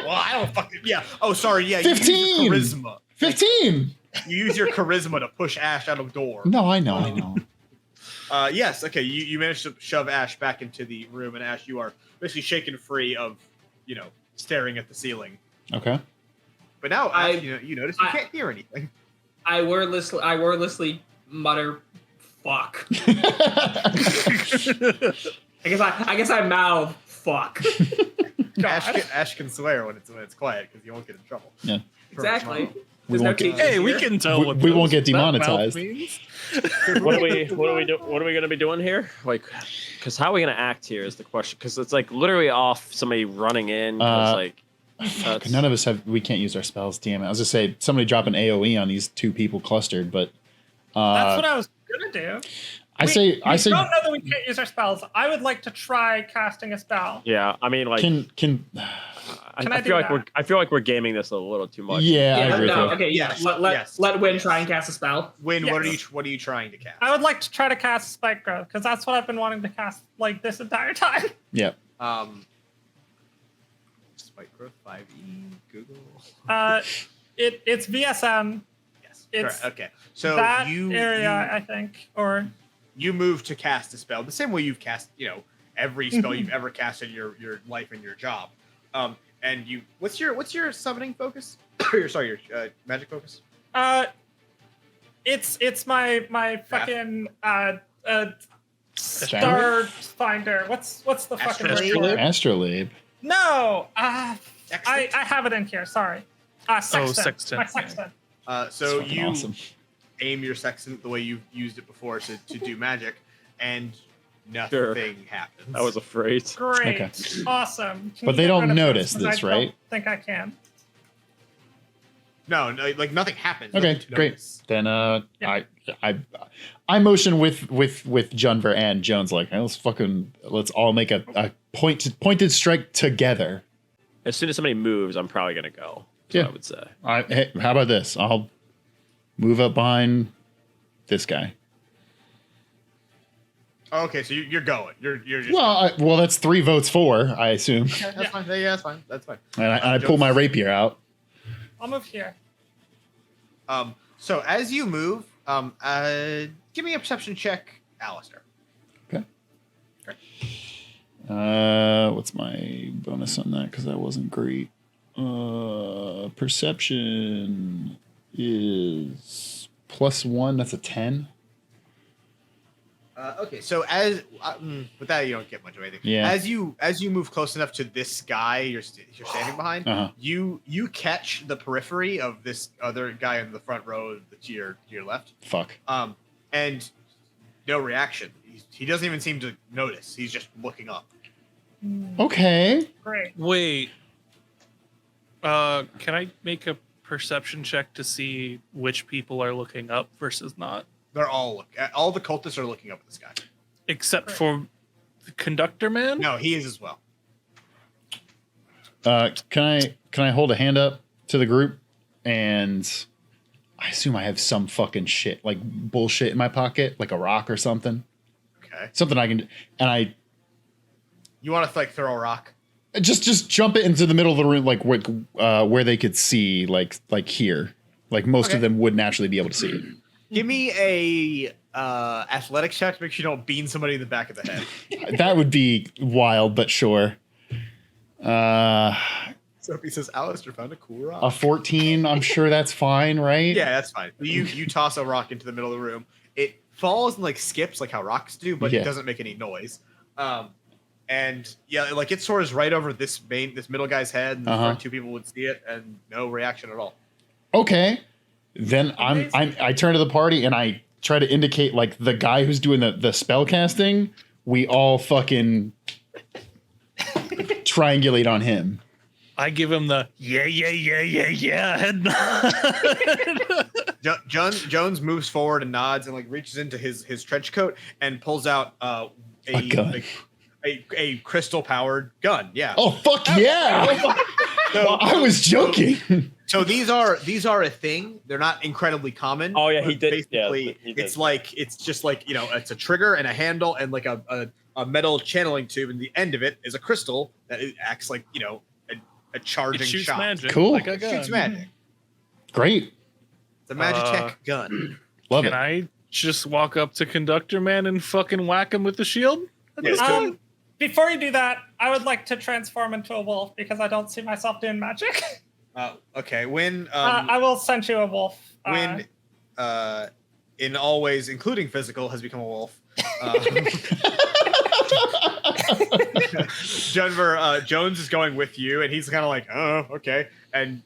Well, I don't fucking. Yeah. Oh, sorry. Yeah. 15! You use your charisma. 15! You use your charisma to push Ash out of the door. No, I know. Yes. Okay. You managed to shove Ash back into the room, and Ash, you are basically shaken free of, staring at the ceiling. Okay. But now, Ash, you notice you can't hear anything. I wordlessly mutter, "Fuck." I guess I mouth, "Fuck." Ash can swear when it's quiet because you won't get in trouble. Yeah. Exactly. We There's no won't get- teachers Hey, we here. can tell. We- what we won't get that mouth demonetized. means. What are we gonna be doing here? Like, because how are we gonna act here is the question. Because it's like literally off somebody running in. 'Cause, like, that's- None of us we can't use our spells. Damn it. I was just say somebody drop an AoE on these two people clustered, but That's what I was gonna do. I say We don't know that we can't use our spells. I would like to try casting a spell. Yeah, I mean, like, can Can I I do feel like that? I feel like we're gaming this a little too much. yeah, I agree with you. Okay, Yes, yes. Let Wynn try and cast a spell. Wynn, Yes. what are you trying to cast? I would like to try to cast Spike Growth because that's what I've been wanting to cast like this entire time. Yeah. Spike growth 5e. Google. It's VSM. Yes. It's correct. Okay. So that you area, I think, or you move to cast a spell the same way you've cast, every spell you've ever cast in your life and your job. And what's your summoning focus? your magic focus. It's my fucking star finder. What's the fucking word for it? Astrolabe. No, I have it in here. Sorry. Sextant. Sextant. My sextant. So Fucking you awesome. aim your sextant the way you've used it before to do magic, and nothing happens. I was afraid. Great. Okay. Awesome. Can But you they get don't rid of notice 'Cause this, I right? don't think I can. No, like nothing happens. Okay, Nothing to great. notice. Then Yeah. I motion with Junver and Jones like, hey, let's all make a pointed strike together. As soon as somebody moves, I'm probably gonna go. That's what I would say. Hey, how about this? I'll move up behind this guy. Okay, so you're going. You're just. Well, that's 3 votes for, I assume. Okay, that's fine. Yeah, that's fine. That's fine. And I pull my rapier out. I'll move here. So as you move, give me a perception check, Alistair. Okay. What's my bonus on that? Because that wasn't great. Perception is +1. That's a 10. Okay, so as with that, you don't get much of anything. Yeah. As you move close enough to this guy you're standing behind, Uh-huh. you catch the periphery of this other guy in the front row to your left. Fuck. And no reaction. He doesn't even seem to notice. He's just looking up. Okay. Great. Wait. Can I make a perception check to see which people are looking up versus not? They're all the cultists are looking up at this guy. Except for the conductor man? No, he is as well. Can I hold a hand up to the group? And I assume I have some fucking shit, like bullshit in my pocket, like a rock or something. Okay. Something I can, and I You want to like throw a rock? just jump it into the middle of the room, like where they could see, like here, like most of them would naturally be able to see it. Give me a athletics check to make sure you don't bean somebody in the back of the head. That would be wild, but sure. Sophie says, Alistair found a cool rock. A 14, I'm sure that's fine, right? Yeah, that's fine. You toss a rock into the middle of the room. It falls and like skips like how rocks do, but Yeah. it doesn't make any noise. And yeah, like it soars right over this middle guy's head, and the front 2 people would see it, and no reaction at all. Okay. Then I turn to the party and I try to indicate like the guy who's doing the spell casting. We all fucking triangulate on him. I give him the yeah head nod. Jones moves forward and nods and like reaches into his trench coat and pulls out A gun. a crystal powered gun. Yeah. Oh fuck yeah! So, I was joking. so these are a thing. They're not incredibly common. Oh yeah, he but did. Basically, He did. it's just like it's a trigger and a handle and like a metal channeling tube, and the end of it is a crystal that it acts like a charging It shoots shot. magic. Cool. Like a It gun. shoots magic. Great. It's a Magitech gun. Love Can it. I just walk up to conductor man and fucking whack him with the shield? Yes. Before you do that, I would like to transform into a wolf because I don't see myself doing magic. Okay. When I will send you a wolf. when in all ways, including physical, has become a wolf. Jones is going with you, and he's kind of like, oh, okay, and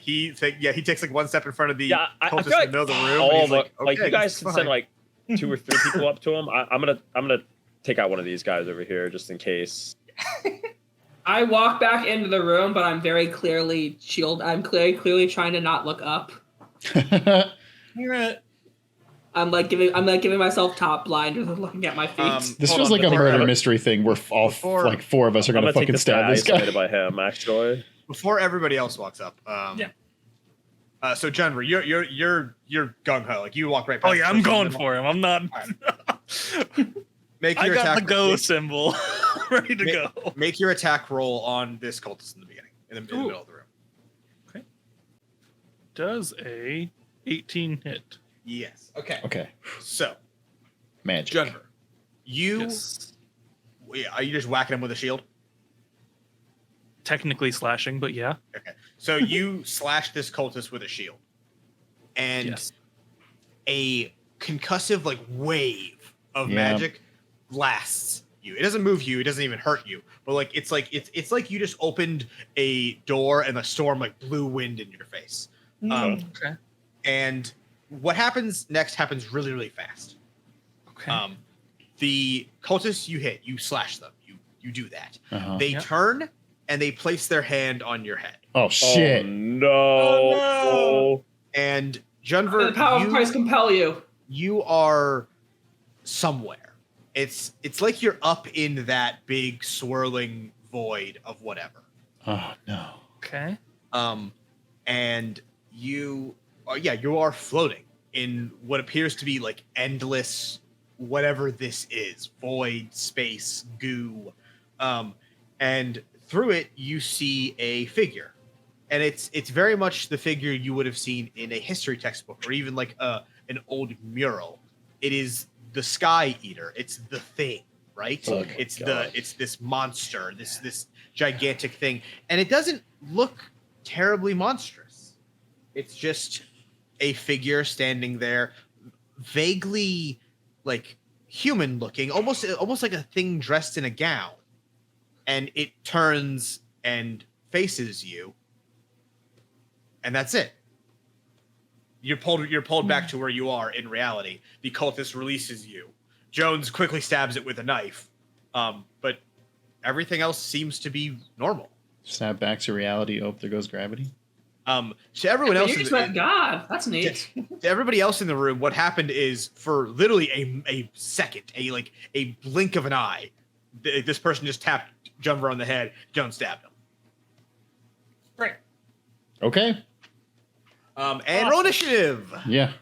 he takes like one step in front of the I cultist feel like in the middle of the room. all and he's the, like, like okay, you guys this can is send fine. like 2 or 3 people up to him. I'm gonna take out one of these guys over here just in case. I walk back into the room, but I'm very clearly I'm clearly trying to not look up. I'm like giving myself top blinders and looking at my feet. This Hold feels on, like a before- murder mystery thing where all like 4 of us are I'm gonna gonna take fucking this stab guy this guy. isolated by him. Actually, Before everybody else walks up. So Jennifer, you're gung ho. Like you walk right past. Oh yeah, the I'm person in going the for him. I'm not. Make I your got attack. the go symbol ready to go. Make your attack roll on this cultist in the beginning, in the middle of the room. Does a 18 hit? Yes. Okay. Okay. So Magic. Jennifer, you Yes. are you just whacking him with a shield? technically slashing, but yeah. Okay. So you slash this cultist with a shield. And Yes. a concussive like wave of magic blasts you. It doesn't move you, it doesn't even hurt you. But like it's like you just opened a door and a storm like blew wind in your face. Okay. And what happens next happens really, really fast. Okay. The cultists you hit, you slash them. You do that. They Yep. turn and they place their hand on your head. Oh shit! No. And The Junver, power of Christ compel you. you are somewhere. It's like you're up in that big swirling void of whatever. Oh no! Okay. And you are floating in what appears to be like endless whatever this is, void, space, goo. And through it you see a figure. And it's very much the figure you would have seen in a history textbook or even like an old mural. It is the Sky Eater. It's the thing, right? Oh it's God. it's this monster, this gigantic thing, and it doesn't look terribly monstrous. It's just a figure standing there, vaguely like human looking, almost like a thing dressed in a gown, and it turns and faces you. And that's it. You're pulled back to where you are in reality. The cultist releases you. Jones quickly stabs it with a knife. But everything else seems to be normal. Snap back to reality. Oh, there goes gravity. To everyone else, You just went, God, that's neat. to everybody else in the room, what happened is for literally a second, a blink of an eye, this person just tapped Junver on the head. Jones stabbed him. Great. Okay. And roll initiative. Yeah.